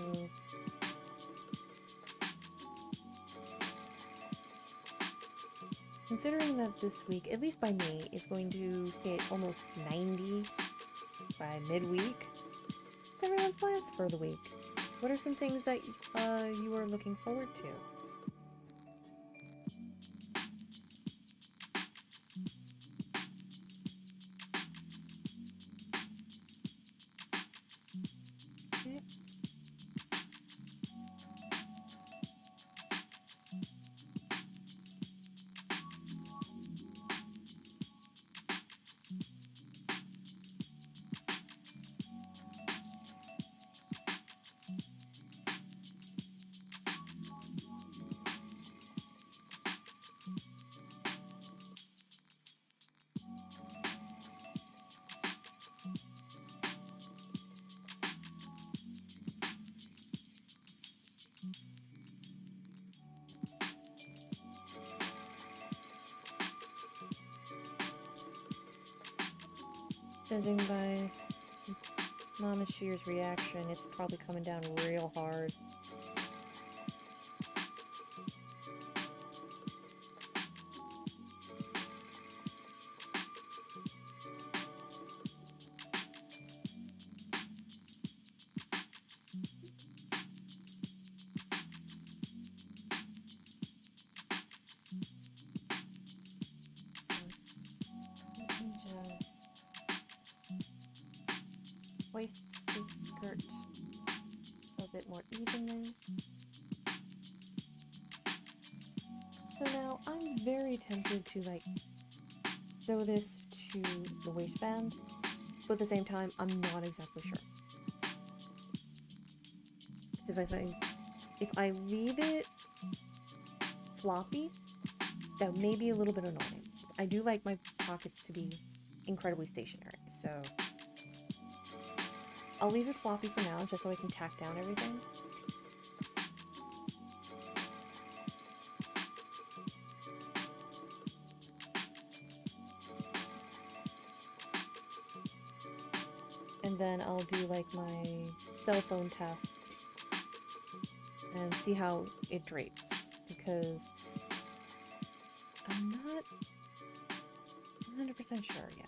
A: So considering that this week, at least by me, is going to hit almost 90 by midweek, what's everyone's plans for the week? What are some things that you are looking forward to? Okay. Judging by Mama Shear's reaction, it's probably coming down real hard. So let me just waist this skirt a bit more evenly. So now I'm very tempted to like sew this to the waistband, but at the same time I'm not exactly sure. If I leave it floppy, that may be a little bit annoying. I do like my pockets to be incredibly stationary, so I'll leave it floppy for now, just so I can tack down everything. And then I'll do like my cell phone test and see how it drapes, because I'm not 100% sure yet.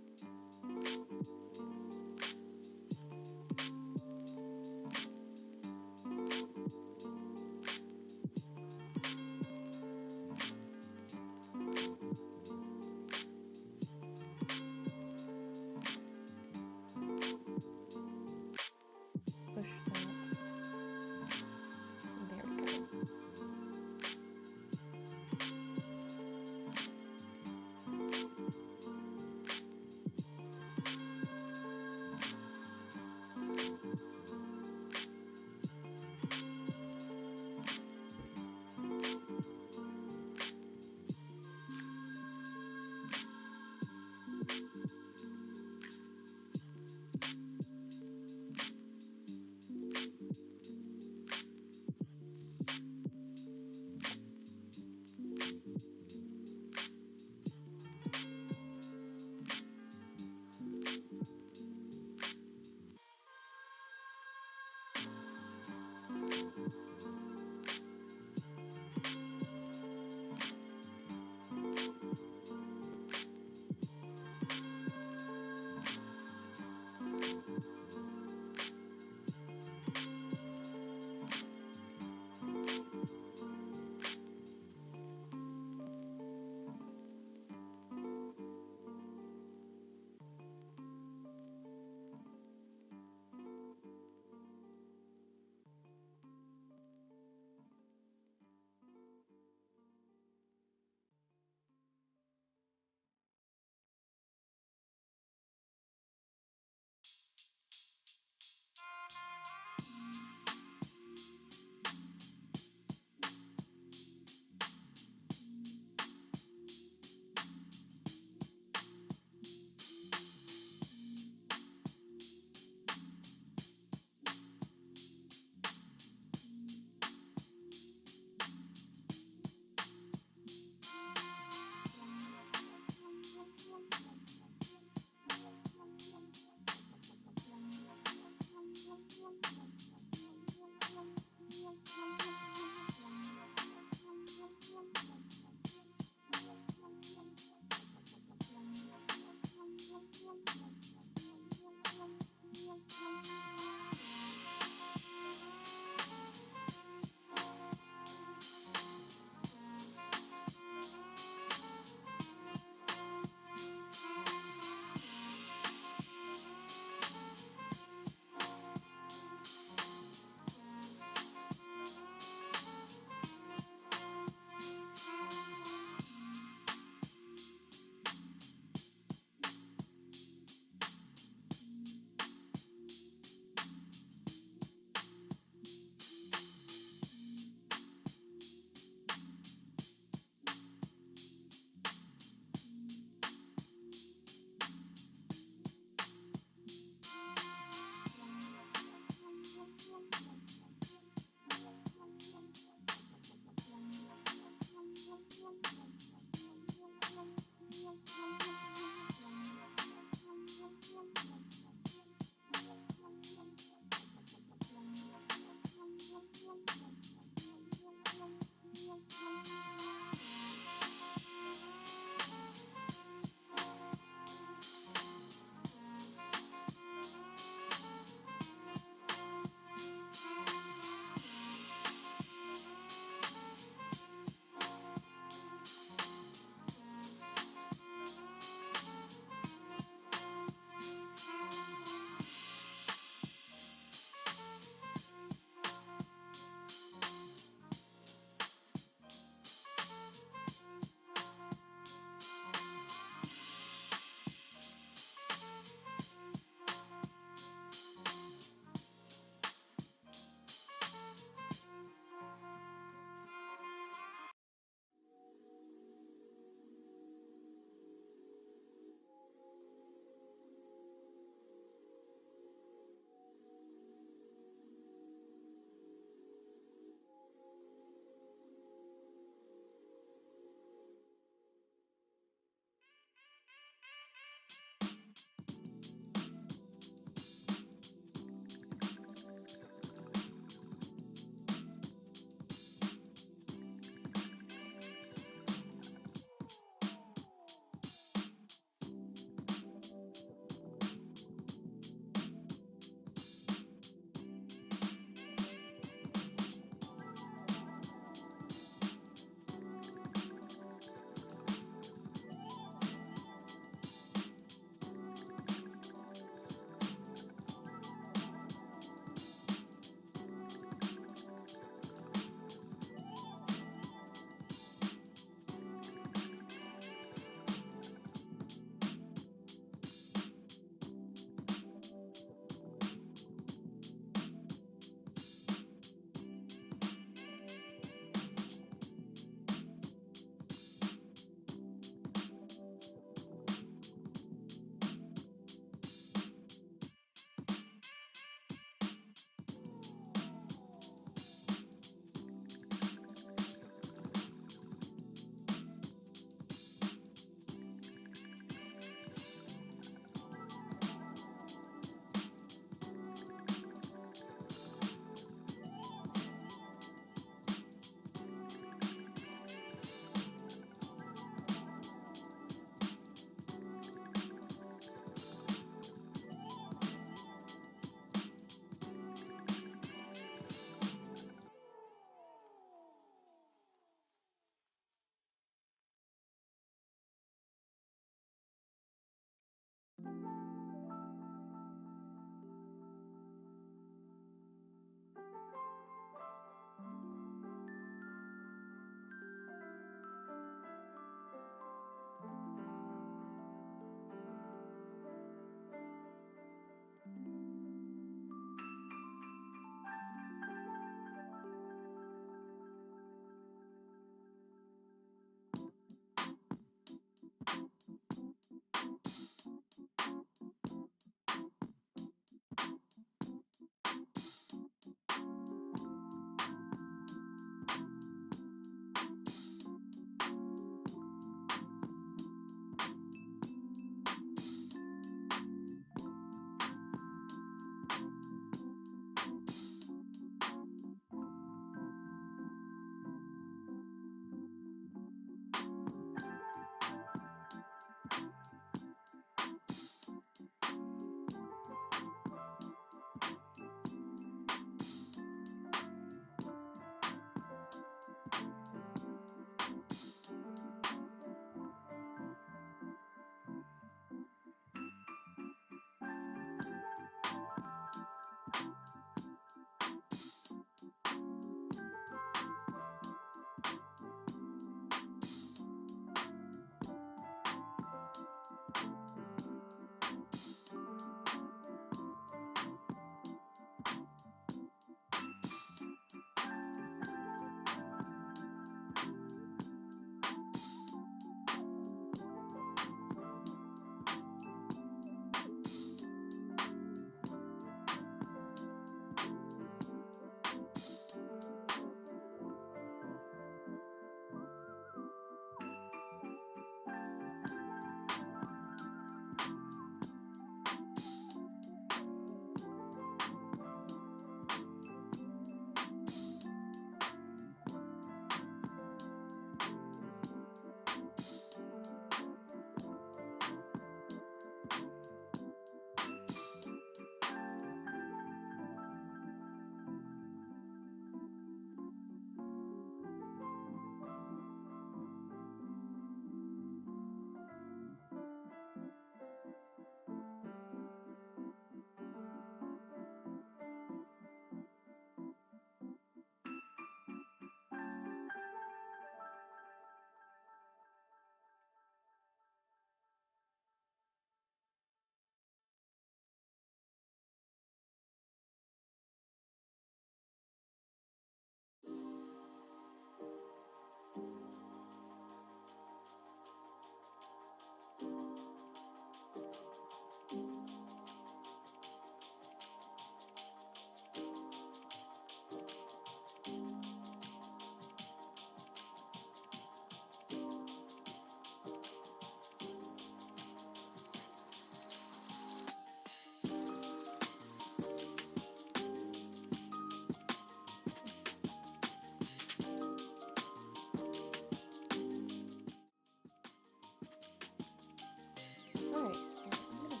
A: Alright, I'm gonna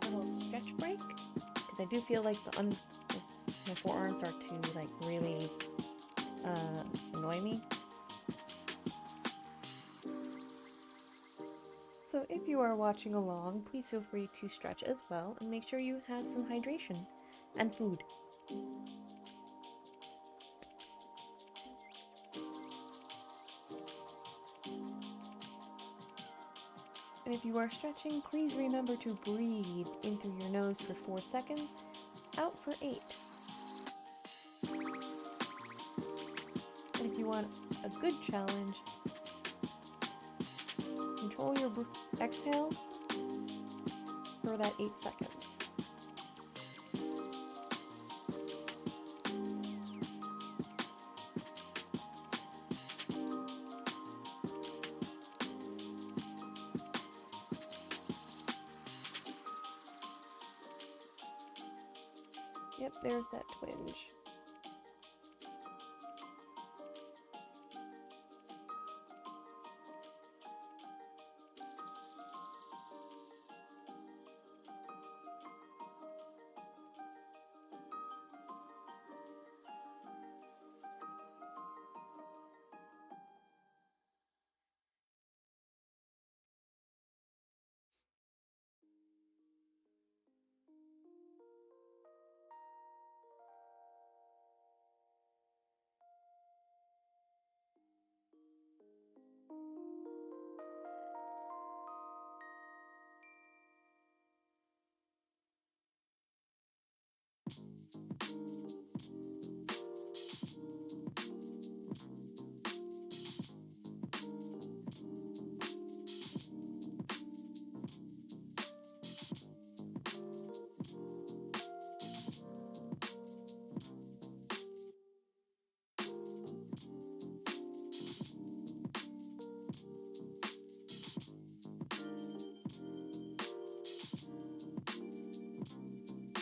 A: take a little stretch break because I do feel like my forearms start to like really annoy me. So if you are watching along, please feel free to stretch as well and make sure you have some hydration and food. And if you are stretching, please remember to breathe in through your nose for 4 seconds, out for 8. And if you want a good challenge, control your exhale for that 8 seconds. Yep, there's that twinge.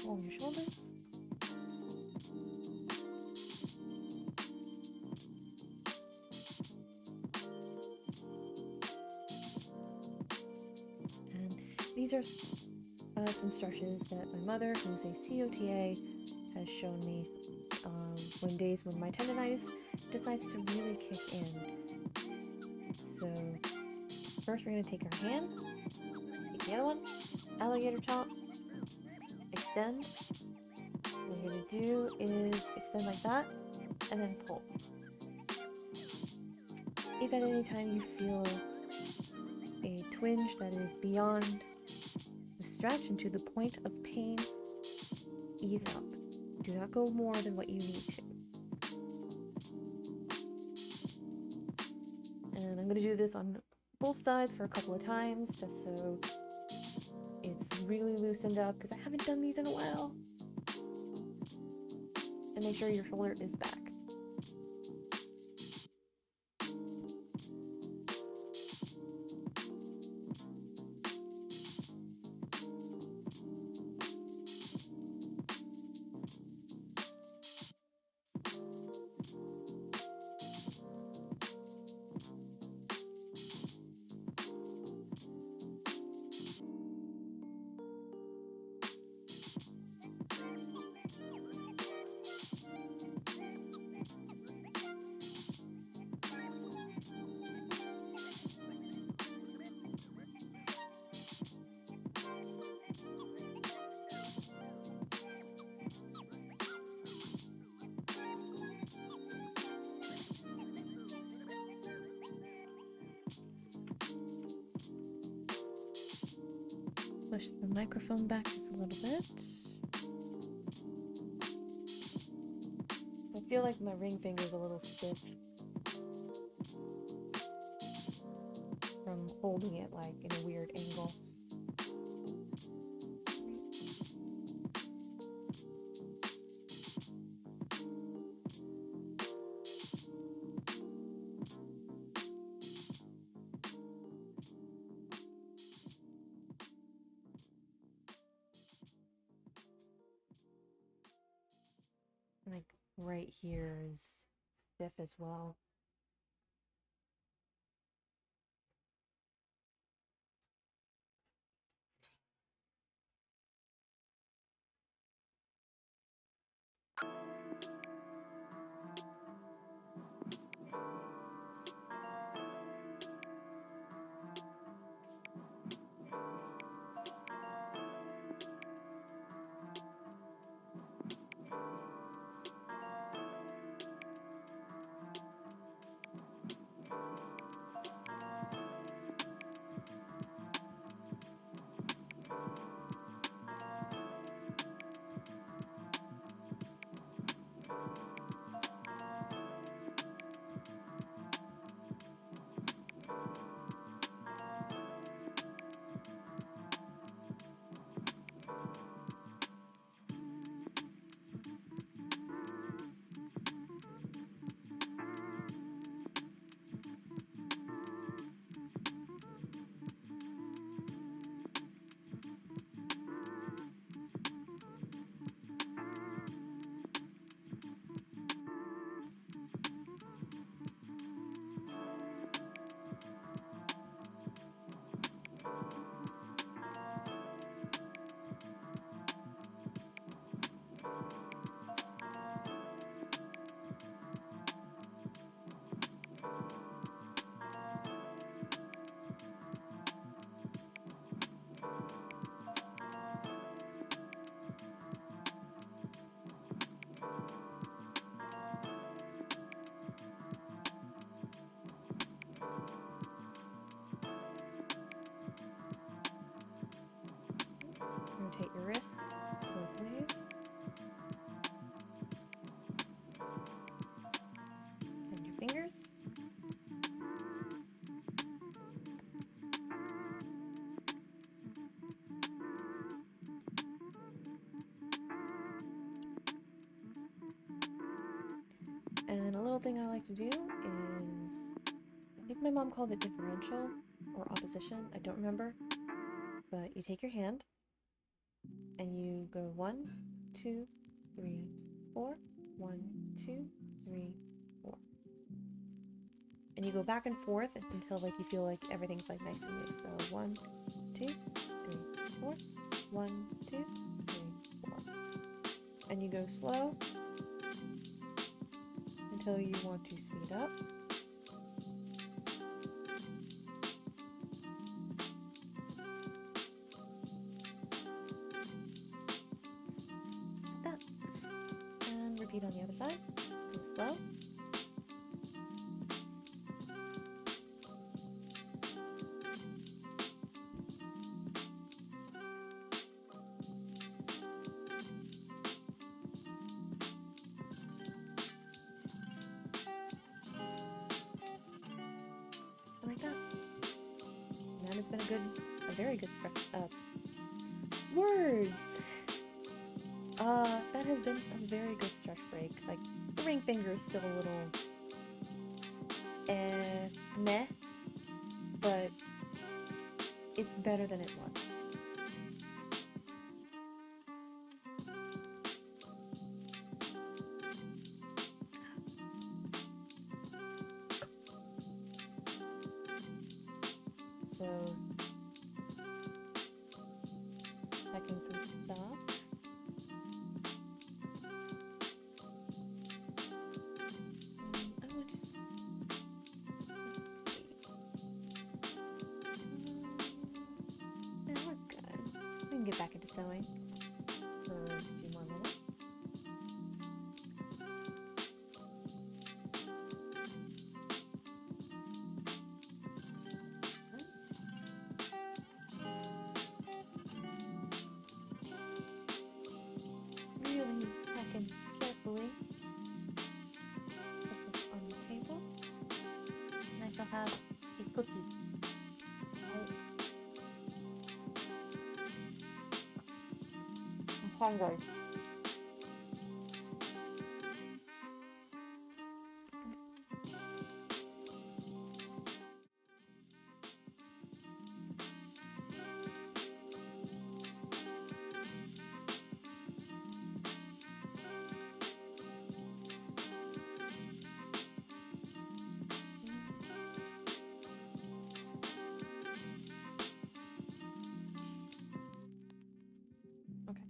A: Roll your shoulders. And these are some stretches that my mother, who's a COTA, has shown me when days when my tendonitis decides to really kick in. So first we're going to take our hand, take the other one, alligator chop, extend. What we're going to do is extend like that, and then pull. If at any time you feel a twinge that is beyond the stretch and to the point of pain, ease up. Do not go more than what you need to. And I'm going to do this on both sides for a couple of times just so it's really loosened up because I haven't done these in a while. And make sure your shoulder is back. Push the microphone back just a little bit. So I feel like my ring finger is a little stiff from holding it like in a weird angle. Like right here is stiff as well. thing I like to do is, I think my mom called it differential or opposition, I don't remember. But you take your hand and you go 1, 2, 3, 4, 1, 2, 3, 4. And you go back and forth until like you feel like everything's like nice and loose. So 1, 2, 3, 4, 1, 2, 3, 4. And you go slow until you want to speed up. Like that. And repeat on the other side. Go slow. Like that. And it's been a very good stretch up. Words! That has been a very good stretch break. Like, the ring finger is still a little, meh, but it's better than it was. So, checking some stuff. I want to let's see. Yeah, we're good. We can get back into sewing for a few more minutes. Really packing carefully. Put this on the table. And I shall have a cookie. I'm hungry. Okay.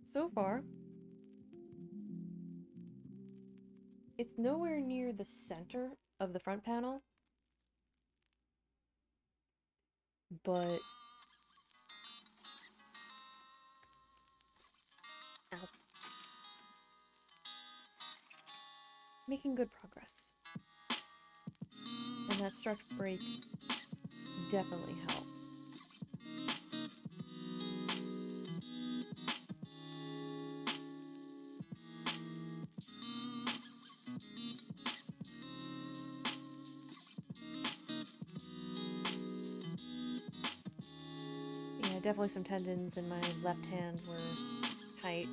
A: So far, it's nowhere near the center of the front panel, but ow. Making good progress. And that stretch break definitely helped. Yeah, definitely some tendons in my left hand were tight.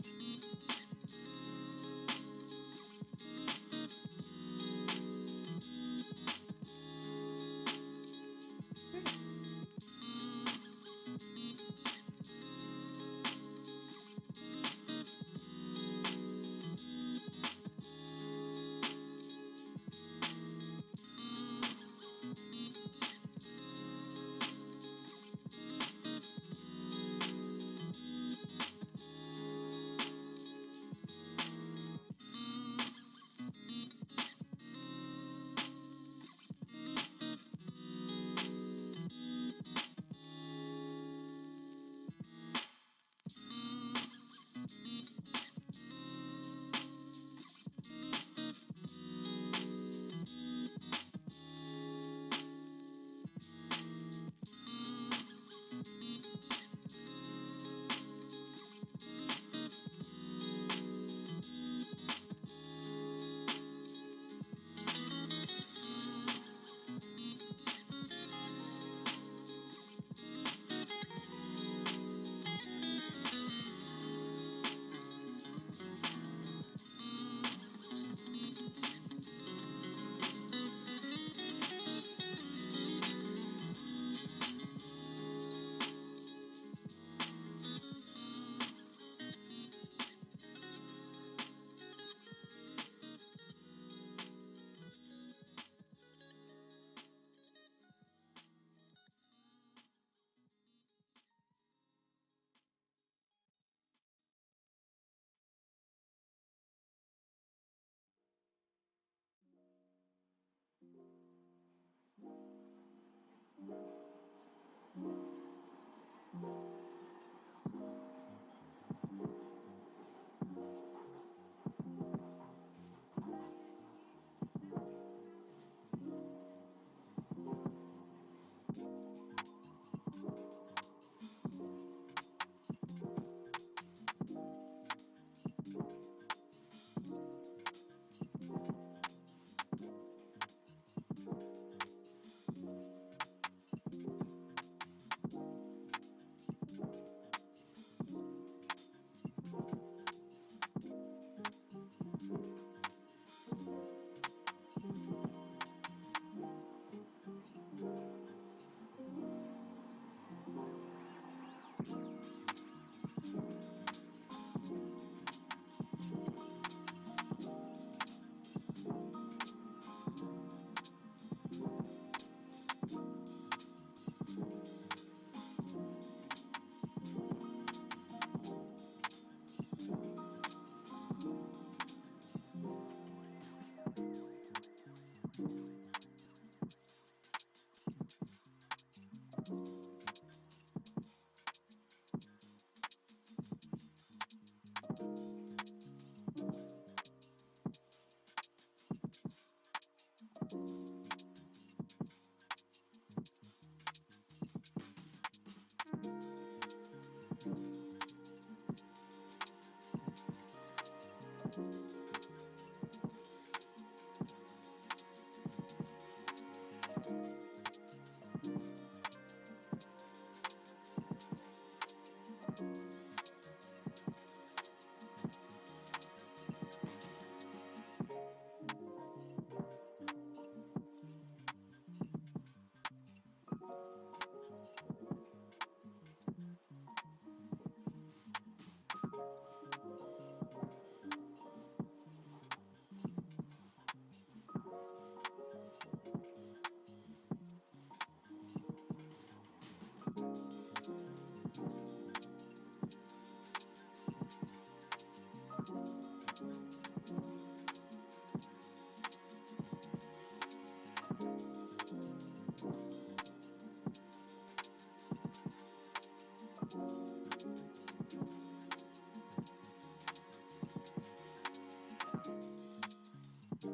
A: Right.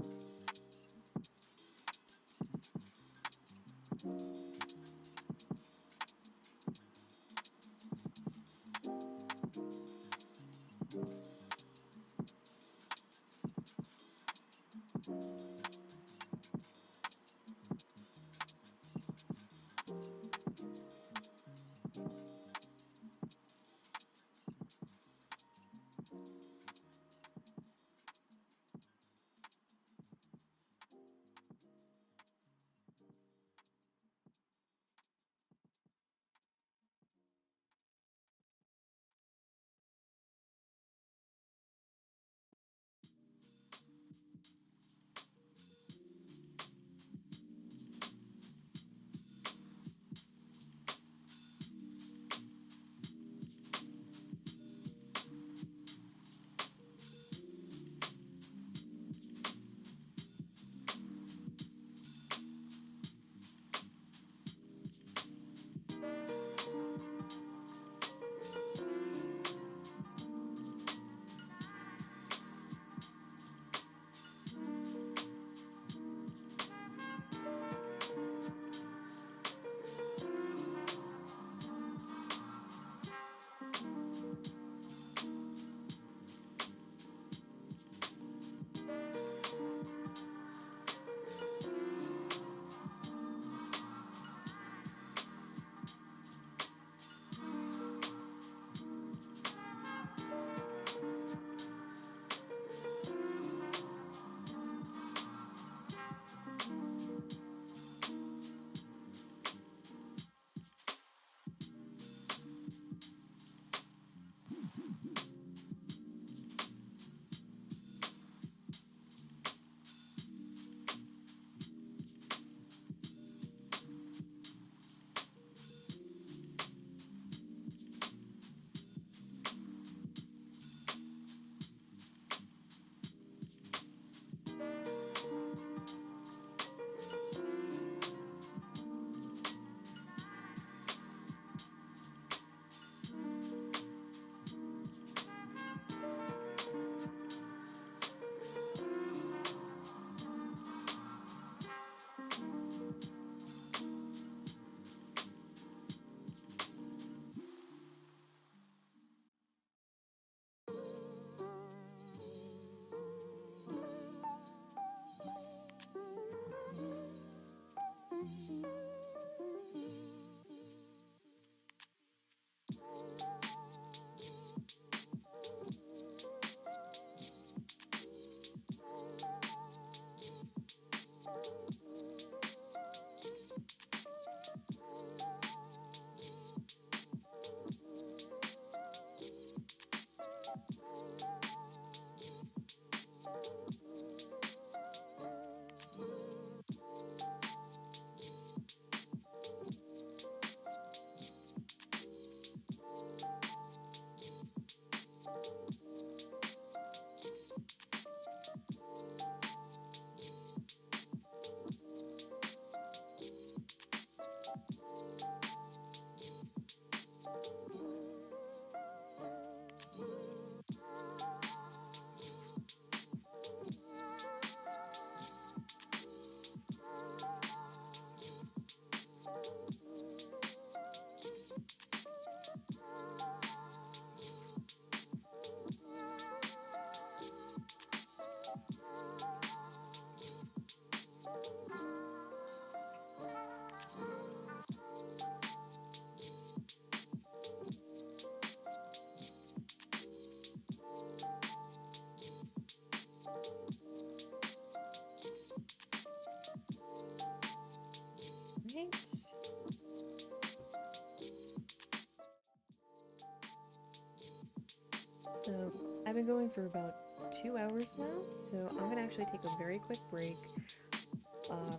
A: So I've been going for about 2 hours now, so I'm gonna actually take a very quick break,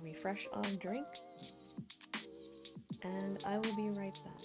A: refresh on drink, and I will be right back.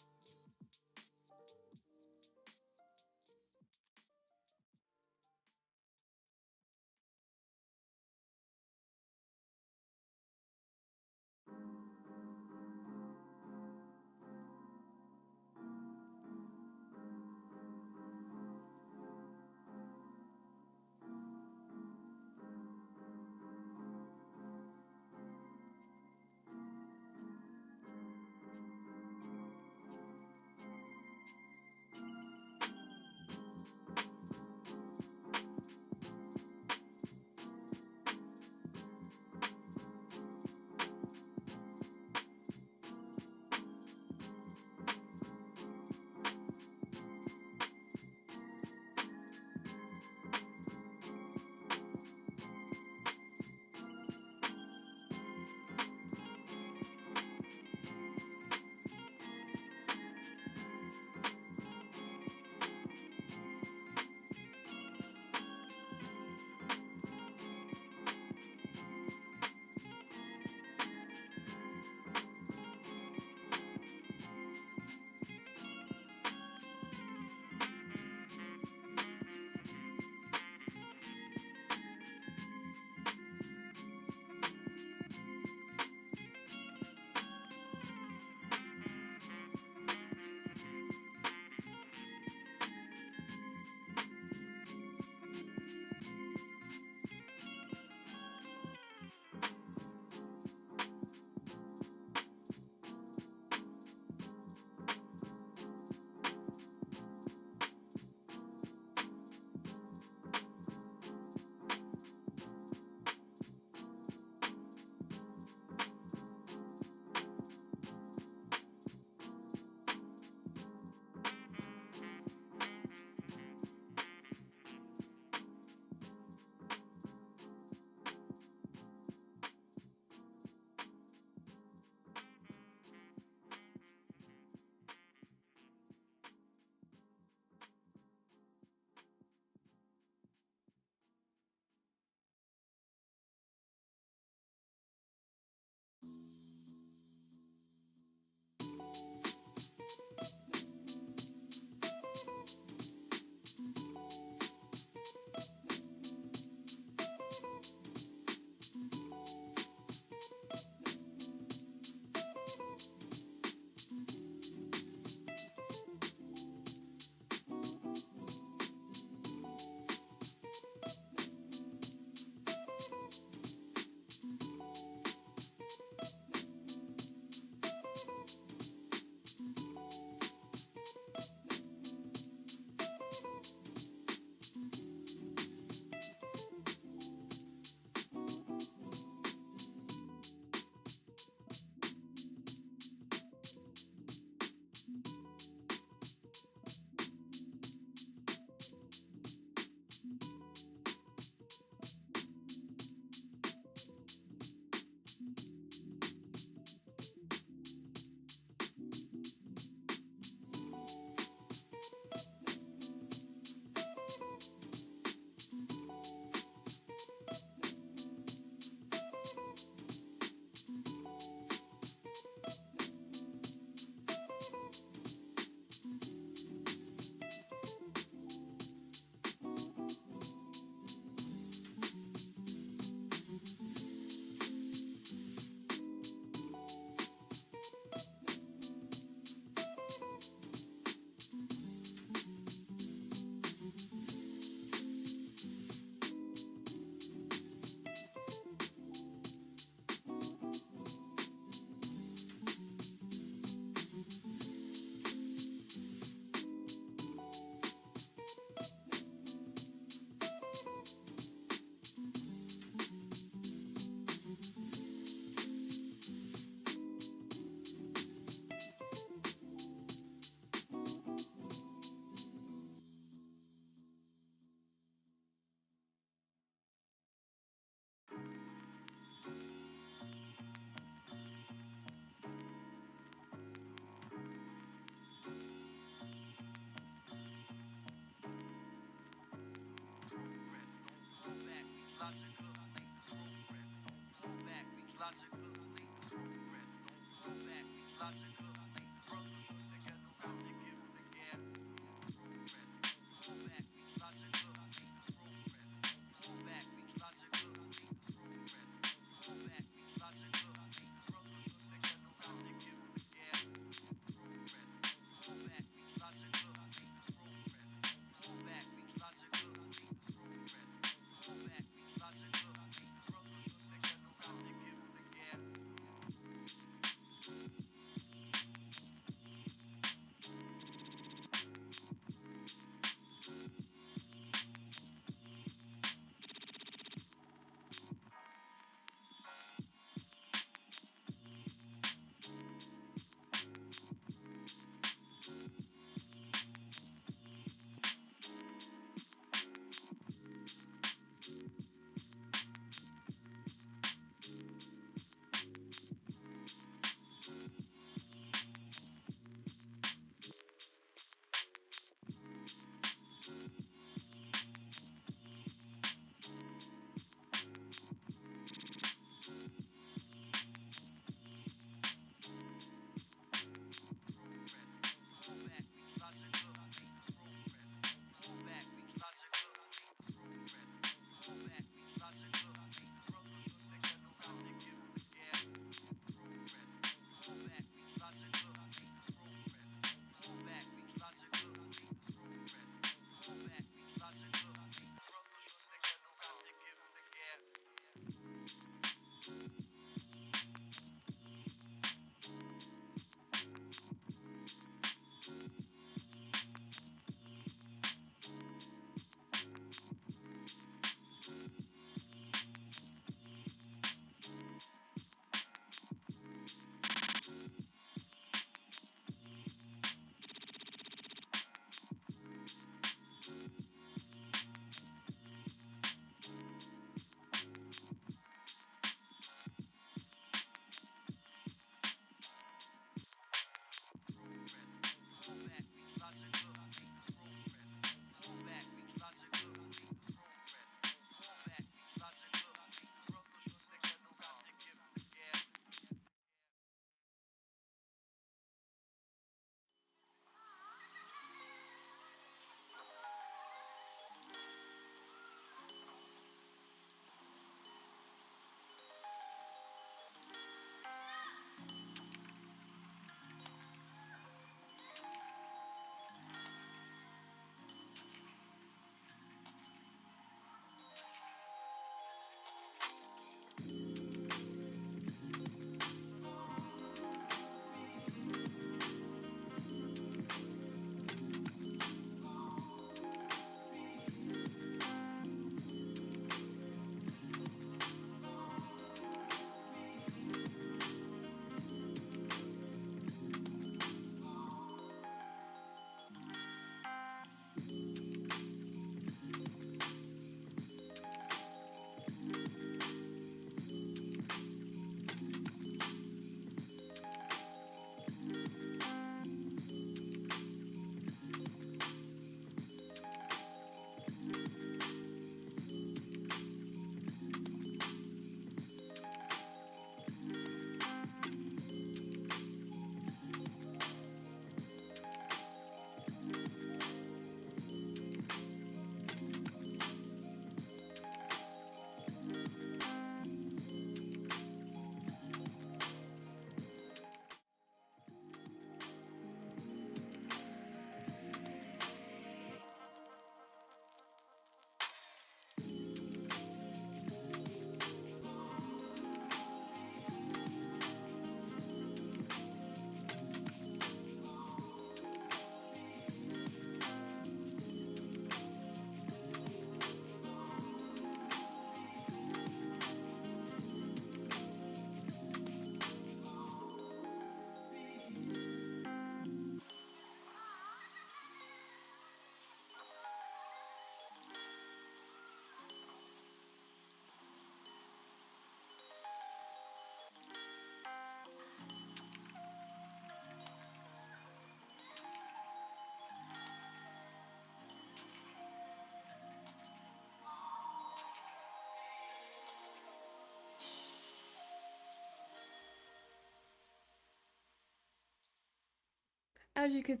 A: as you could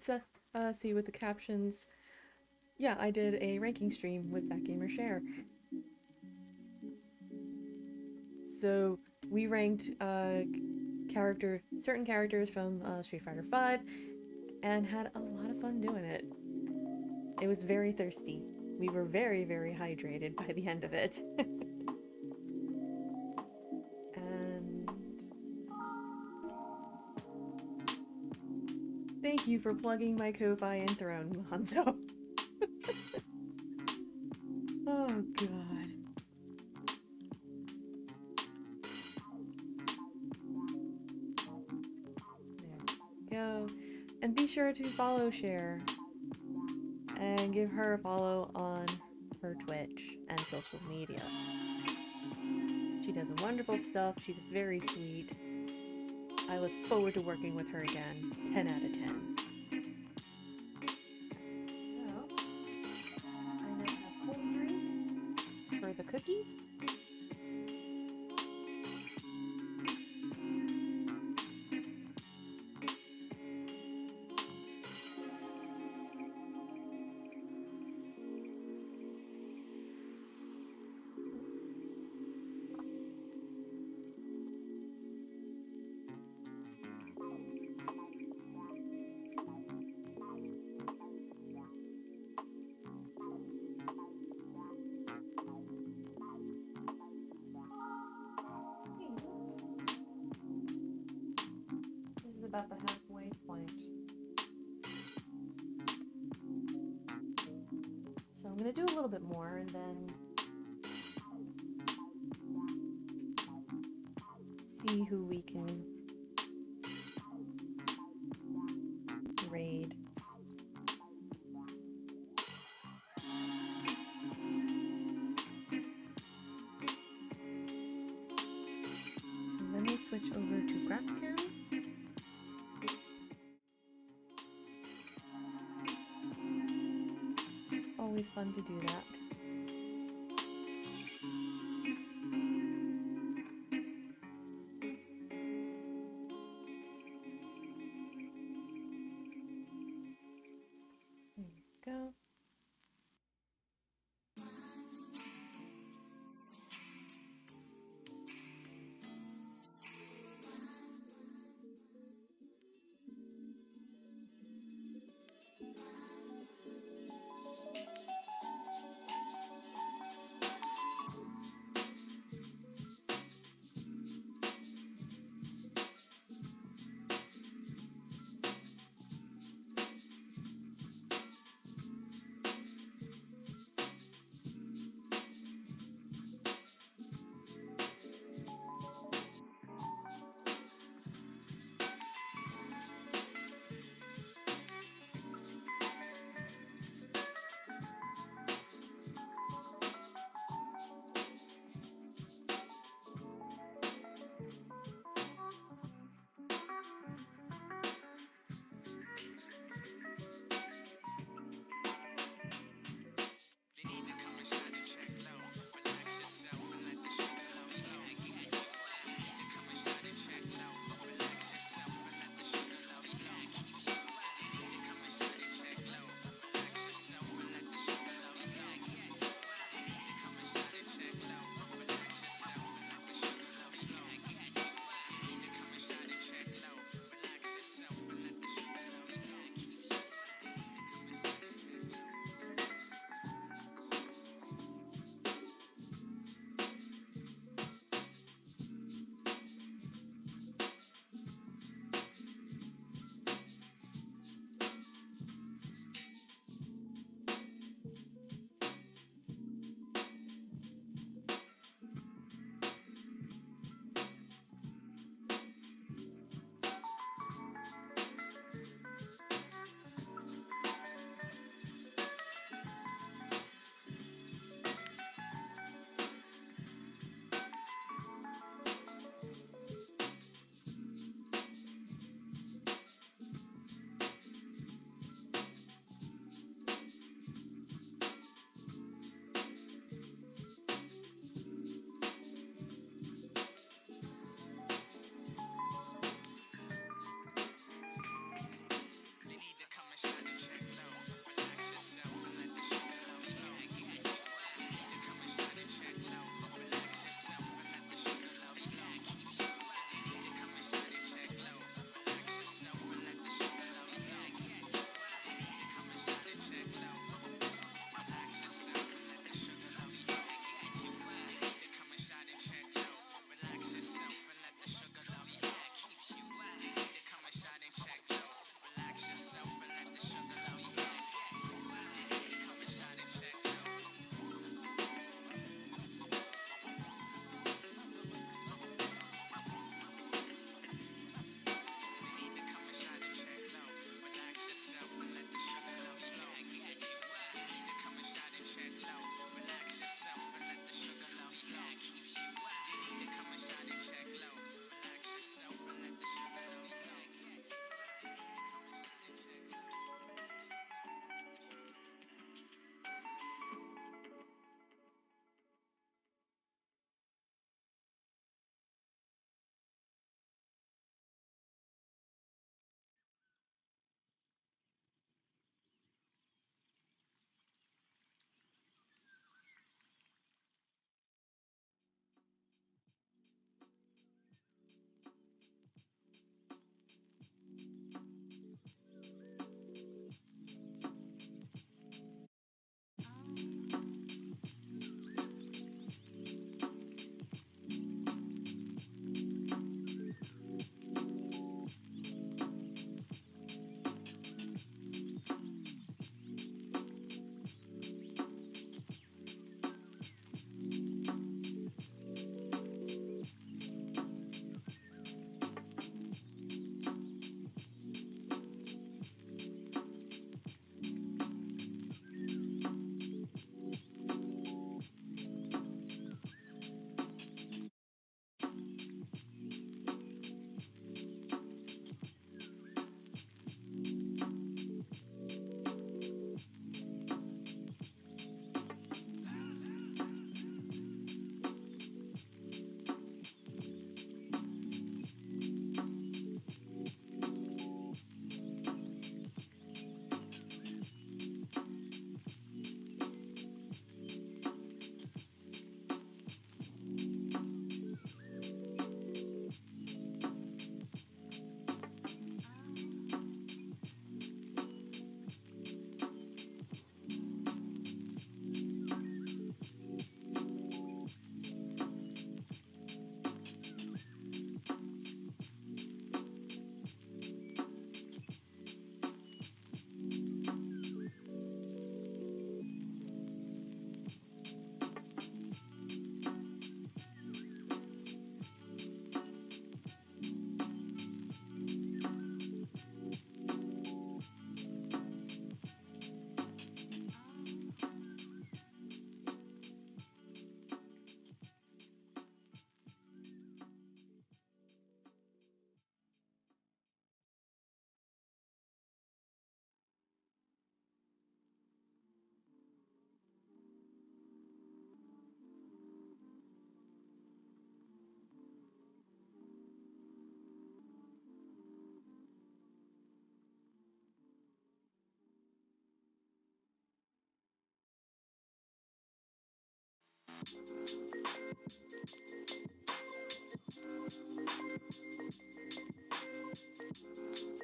A: see with the captions, yeah, I did a ranking stream with That Gamer Share. So we ranked certain characters from Street Fighter V and had a lot of fun doing it. It was very thirsty. We were very, very hydrated by the end of it. And thank you for plugging my Ko-Fi and Throne, Hanzo. Oh god. There we go. And be sure to follow Cher and give her a follow on her Twitch and social media. She does wonderful stuff. She's very sweet. I look forward to working with her again. 10 out of 10. So, I now have cold drink for the cookies. This is about the halfway point. So I'm gonna do a little bit more and then see who we can raid. So let me switch over to GrapCam. Always fun to do that. There we go.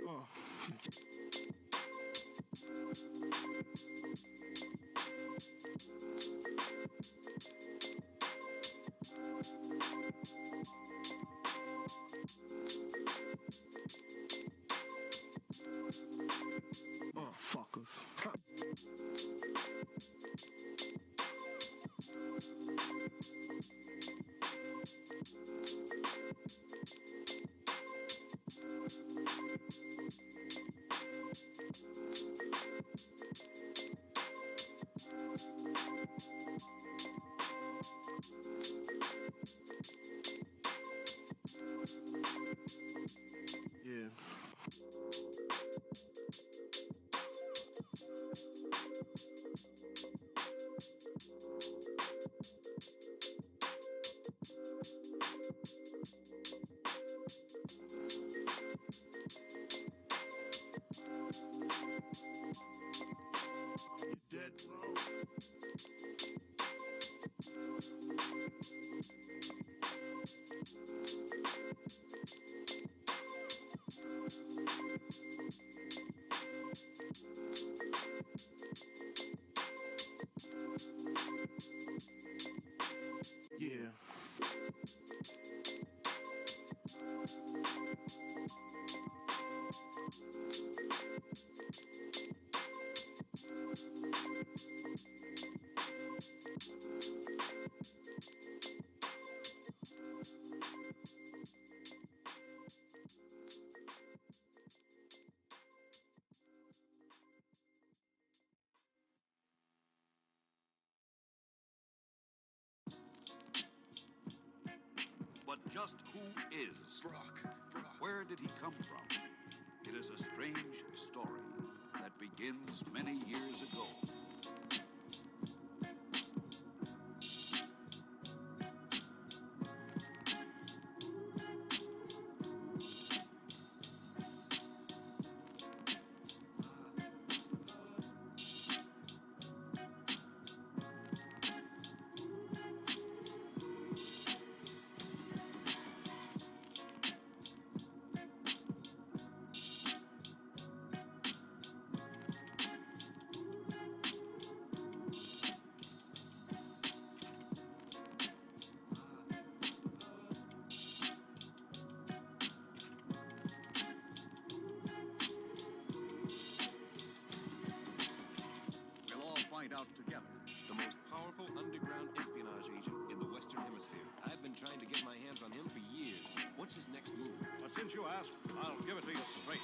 C: Oh. Fuckers. Yeah. You dead, bro. Yeah.
D: But just who is
E: Brock.
D: Where did he come from? It is a strange story that begins many years ago. We'll all find out together.
E: The most powerful underground espionage agent in the Western Hemisphere. I've been trying to get my hands on him for years. What's his next move?
F: But since you ask, I'll give it to you straight.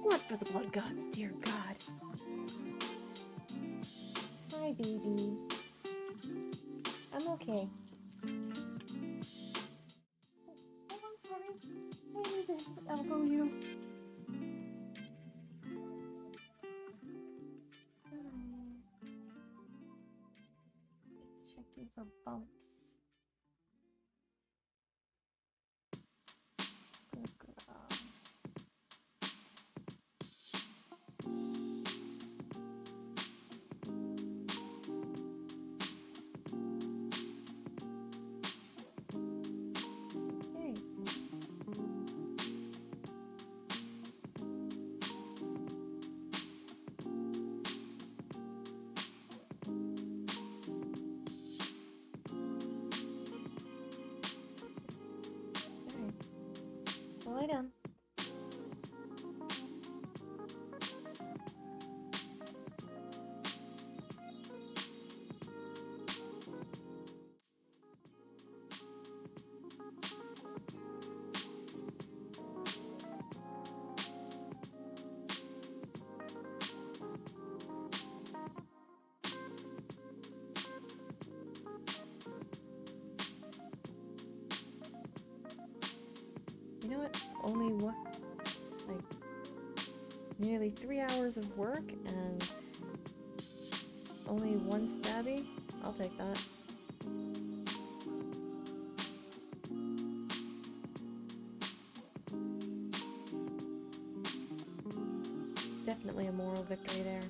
A: What for the blood gods, dear God? Hi, baby. I'm okay. Oh, I'm sorry. I need to elbow you. It's checking for bumps. Good girl. Hey. Alright. Well, lie down. You know what? Only what? Like, nearly 3 hours of work and only one stabby? I'll take that. Definitely a moral victory there.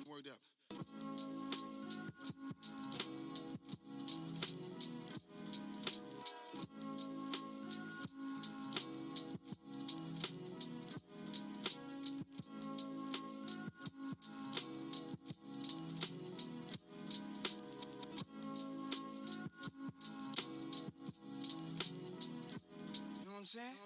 G: Word up. You know what I'm saying?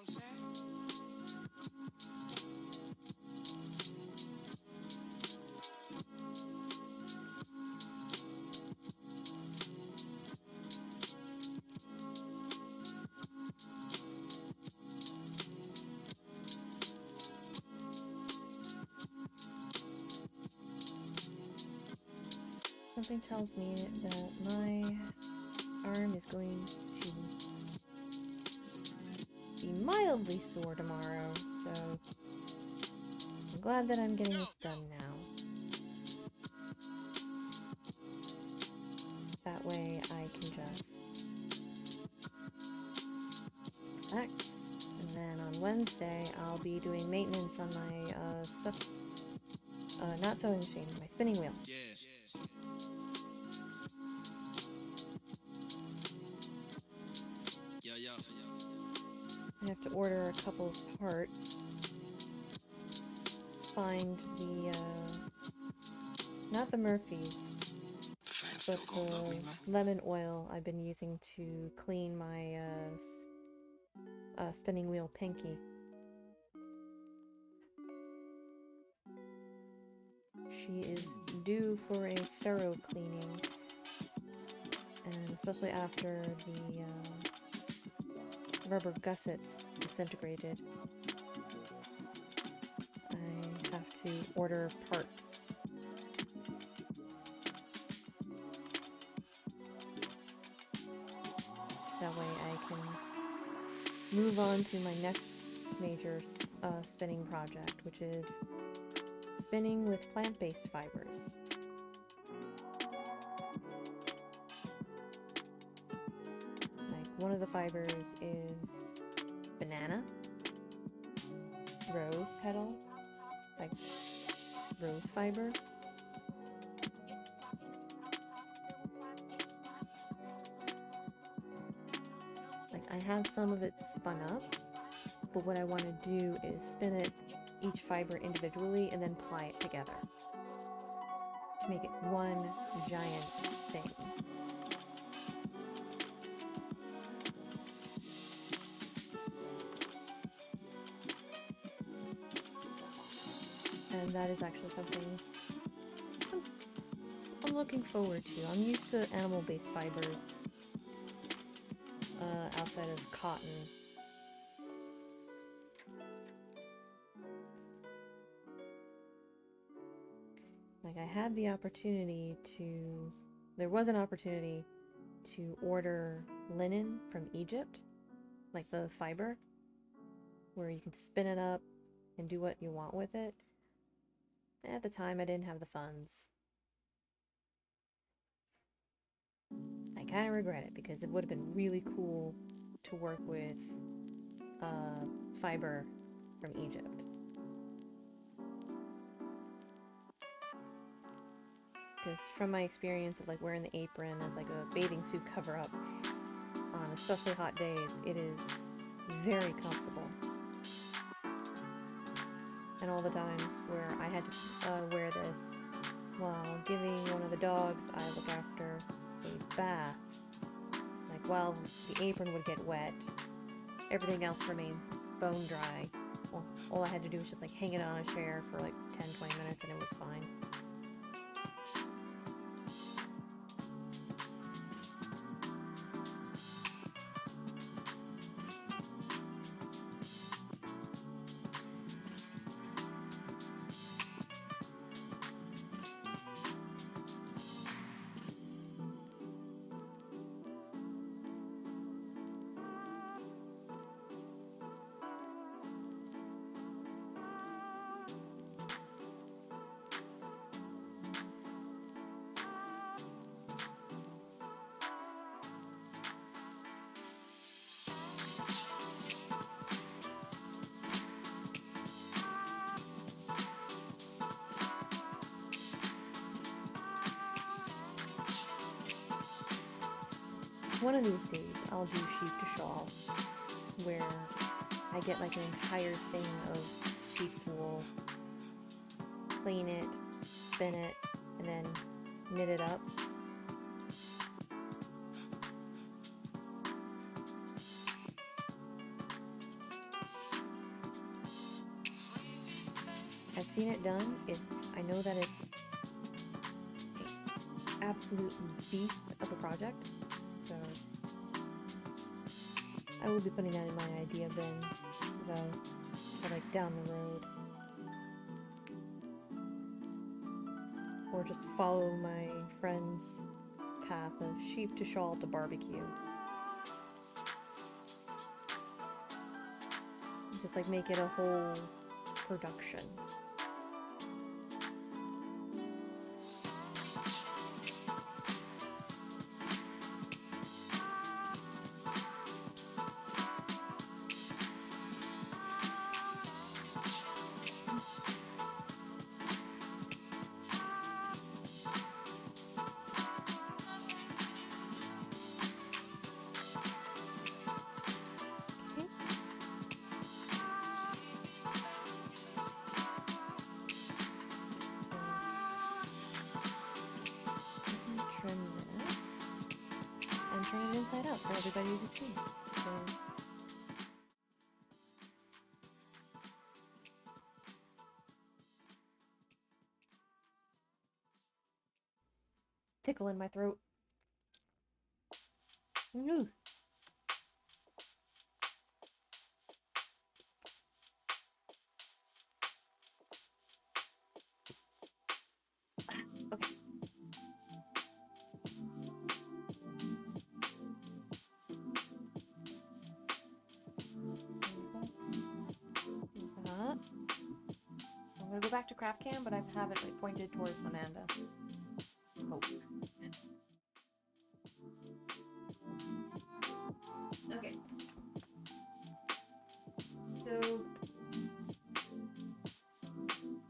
A: Something tells me that my arm is going to be mildly sore tomorrow, so I'm glad that I'm getting this done now. That way I can just relax, and then on Wednesday I'll be doing maintenance on my not sewing machine, my spinning wheel.
G: Yeah.
A: I have to order a couple of parts. Find the, not the Murphy's, but the lemon oil I've been using to clean my, spinning wheel pinky. She is due for a thorough cleaning, and especially after the, rubber gussets disintegrated. I have to order parts. That way I can move on to my next major spinning project, which is spinning with plant-based fibers. Like one of the fibers is banana, rose petal, like rose fiber. Like I have some of it spun up, but what I want to do is spin it, each fiber individually, and then ply it together to make it one giant thing. And that is actually something I'm looking forward to. I'm used to animal-based fibers outside of cotton. Like I had the opportunity to, there was an opportunity to order linen from Egypt, like the fiber, where you can spin it up and do what you want with it. At the time, I didn't have the funds. I kind of regret it because it would have been really cool to work with fiber from Egypt. Because from my experience of like wearing the apron as like a bathing suit cover up on especially hot days, it is very comfortable. And all the times where I had to wear this while giving one of the dogs I look after a bath, like while the apron would get wet, everything else remained bone dry. Well, all I had to do was just like hang it on a chair for like 10-20 minutes and it was fine. One of these days, I'll do sheep to shawl, where I get like an entire thing of sheep's wool, clean it, spin it, and then knit it up. I've seen it done. I know that it's an absolute beast of a project. So I will be putting that in my idea bin, though, for like down the road. Or just follow my friend's path of sheep to shawl to barbecue. Just like make it a whole production. Turn it inside out for everybody to see. So tickle in my throat. Ooh. Okay. gonna go back to crap cam, but I have it like pointed towards Amanda. Oh. Okay. So.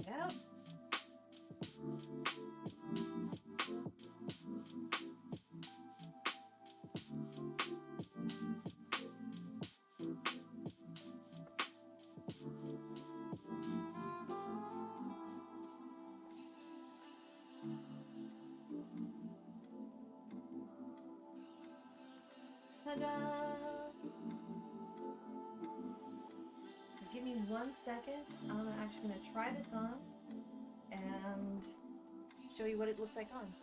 A: Yep. Ta-da! Give me 1 second. I'm actually gonna try this on and show you what it looks like on.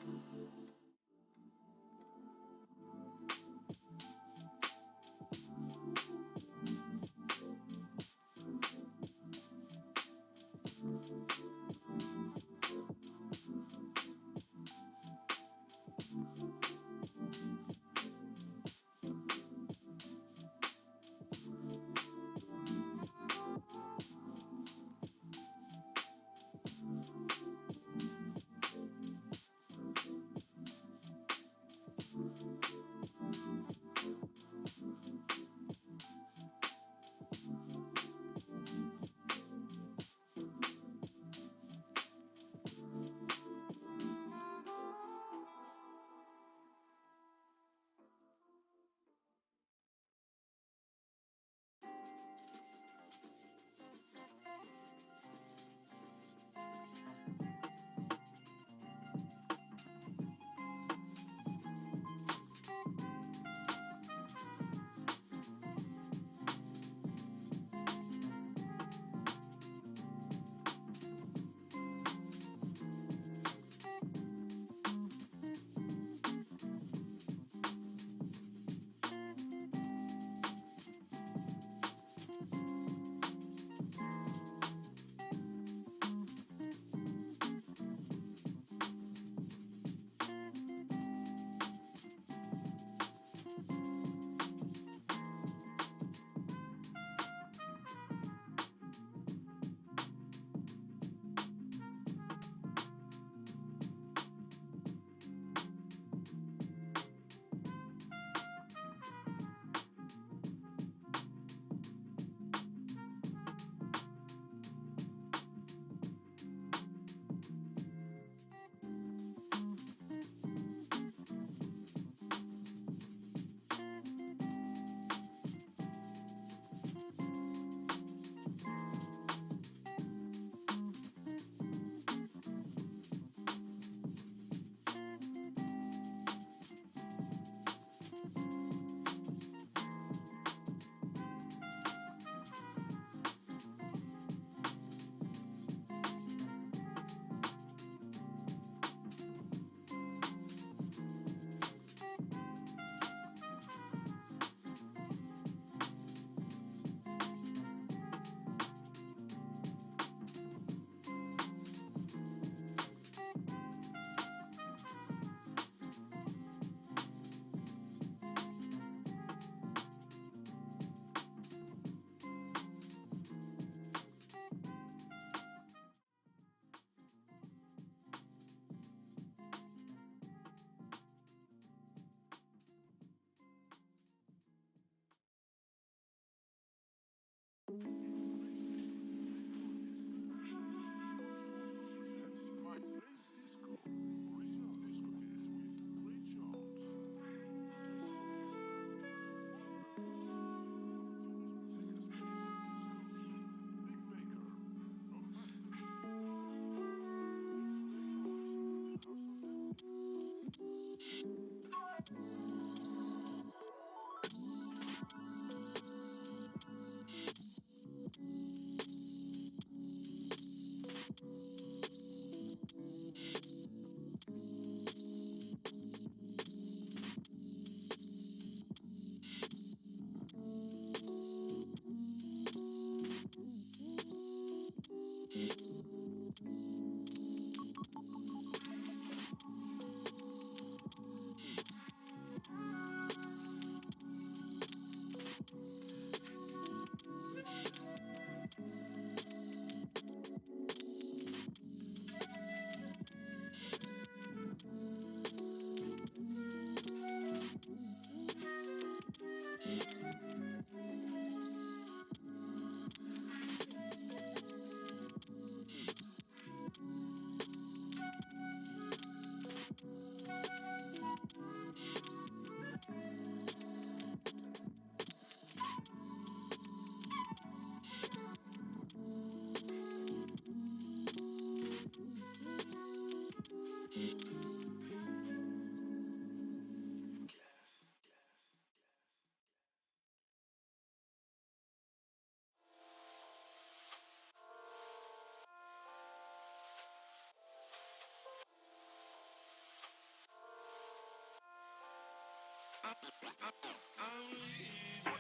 G: I'm leaving.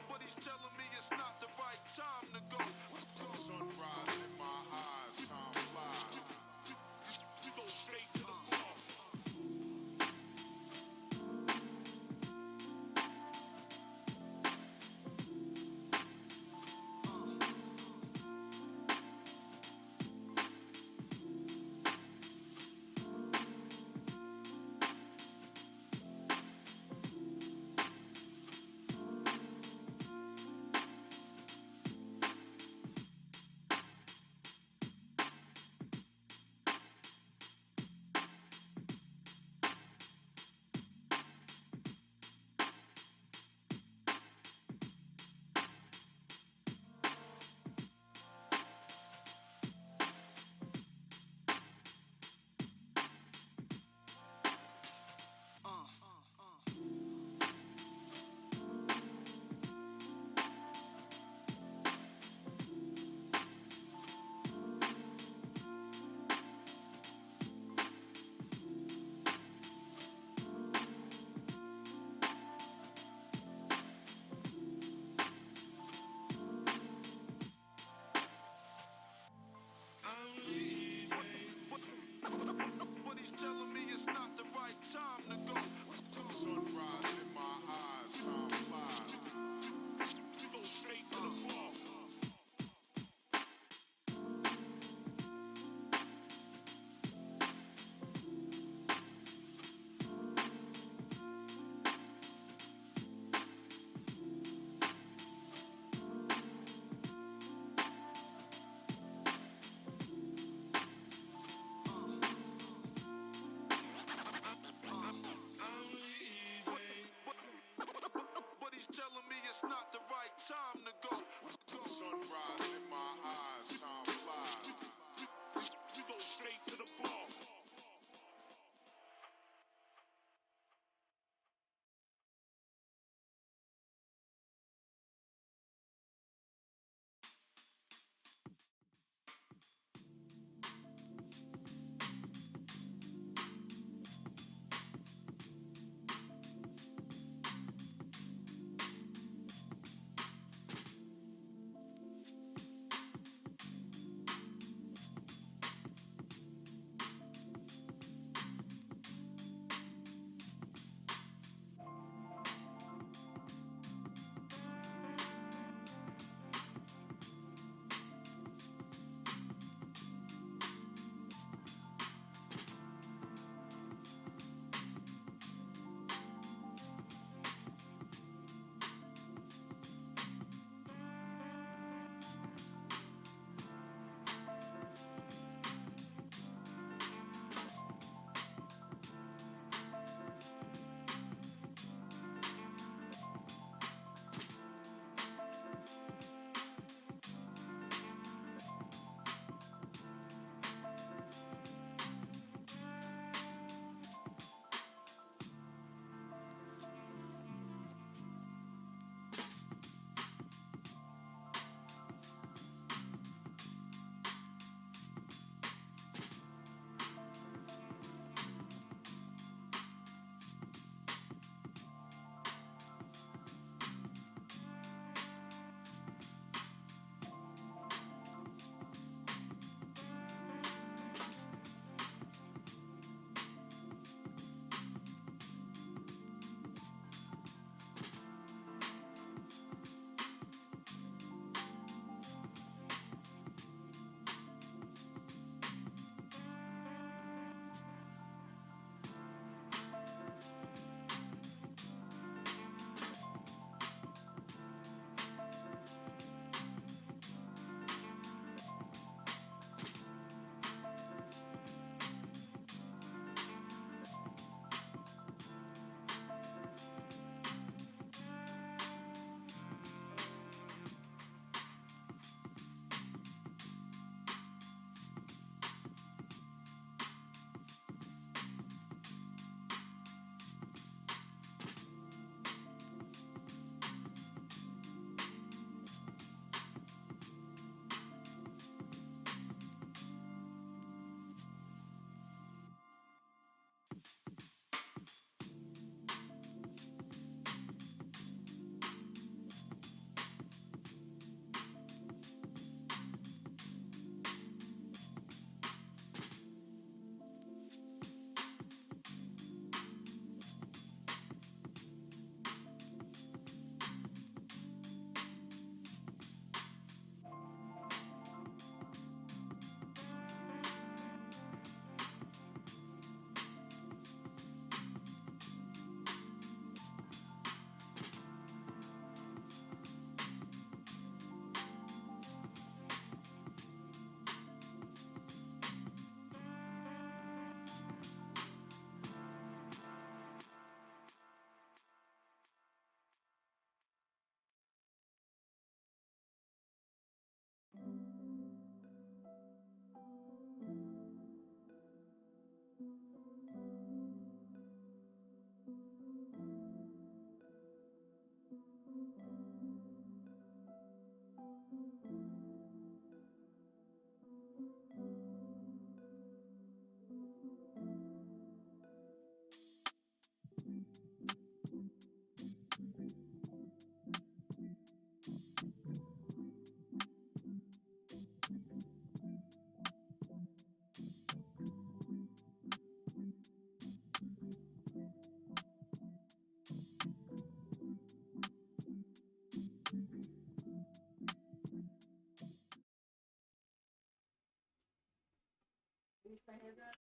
C: But he's telling me it's not the right time to go.
G: Sunrise in my eyes, time flies.
C: We go straight to the bar.
G: I'm leaving.
C: But he's telling me it's not the right time to go.
G: Sunrise in my eyes, time flies.
C: We go straight to the bar.
G: I'm leaving.
C: But he's telling me it's not the right time to go.
G: Sunrise in my eyes, time flies.
C: We go straight to the bar.
A: my hair dry.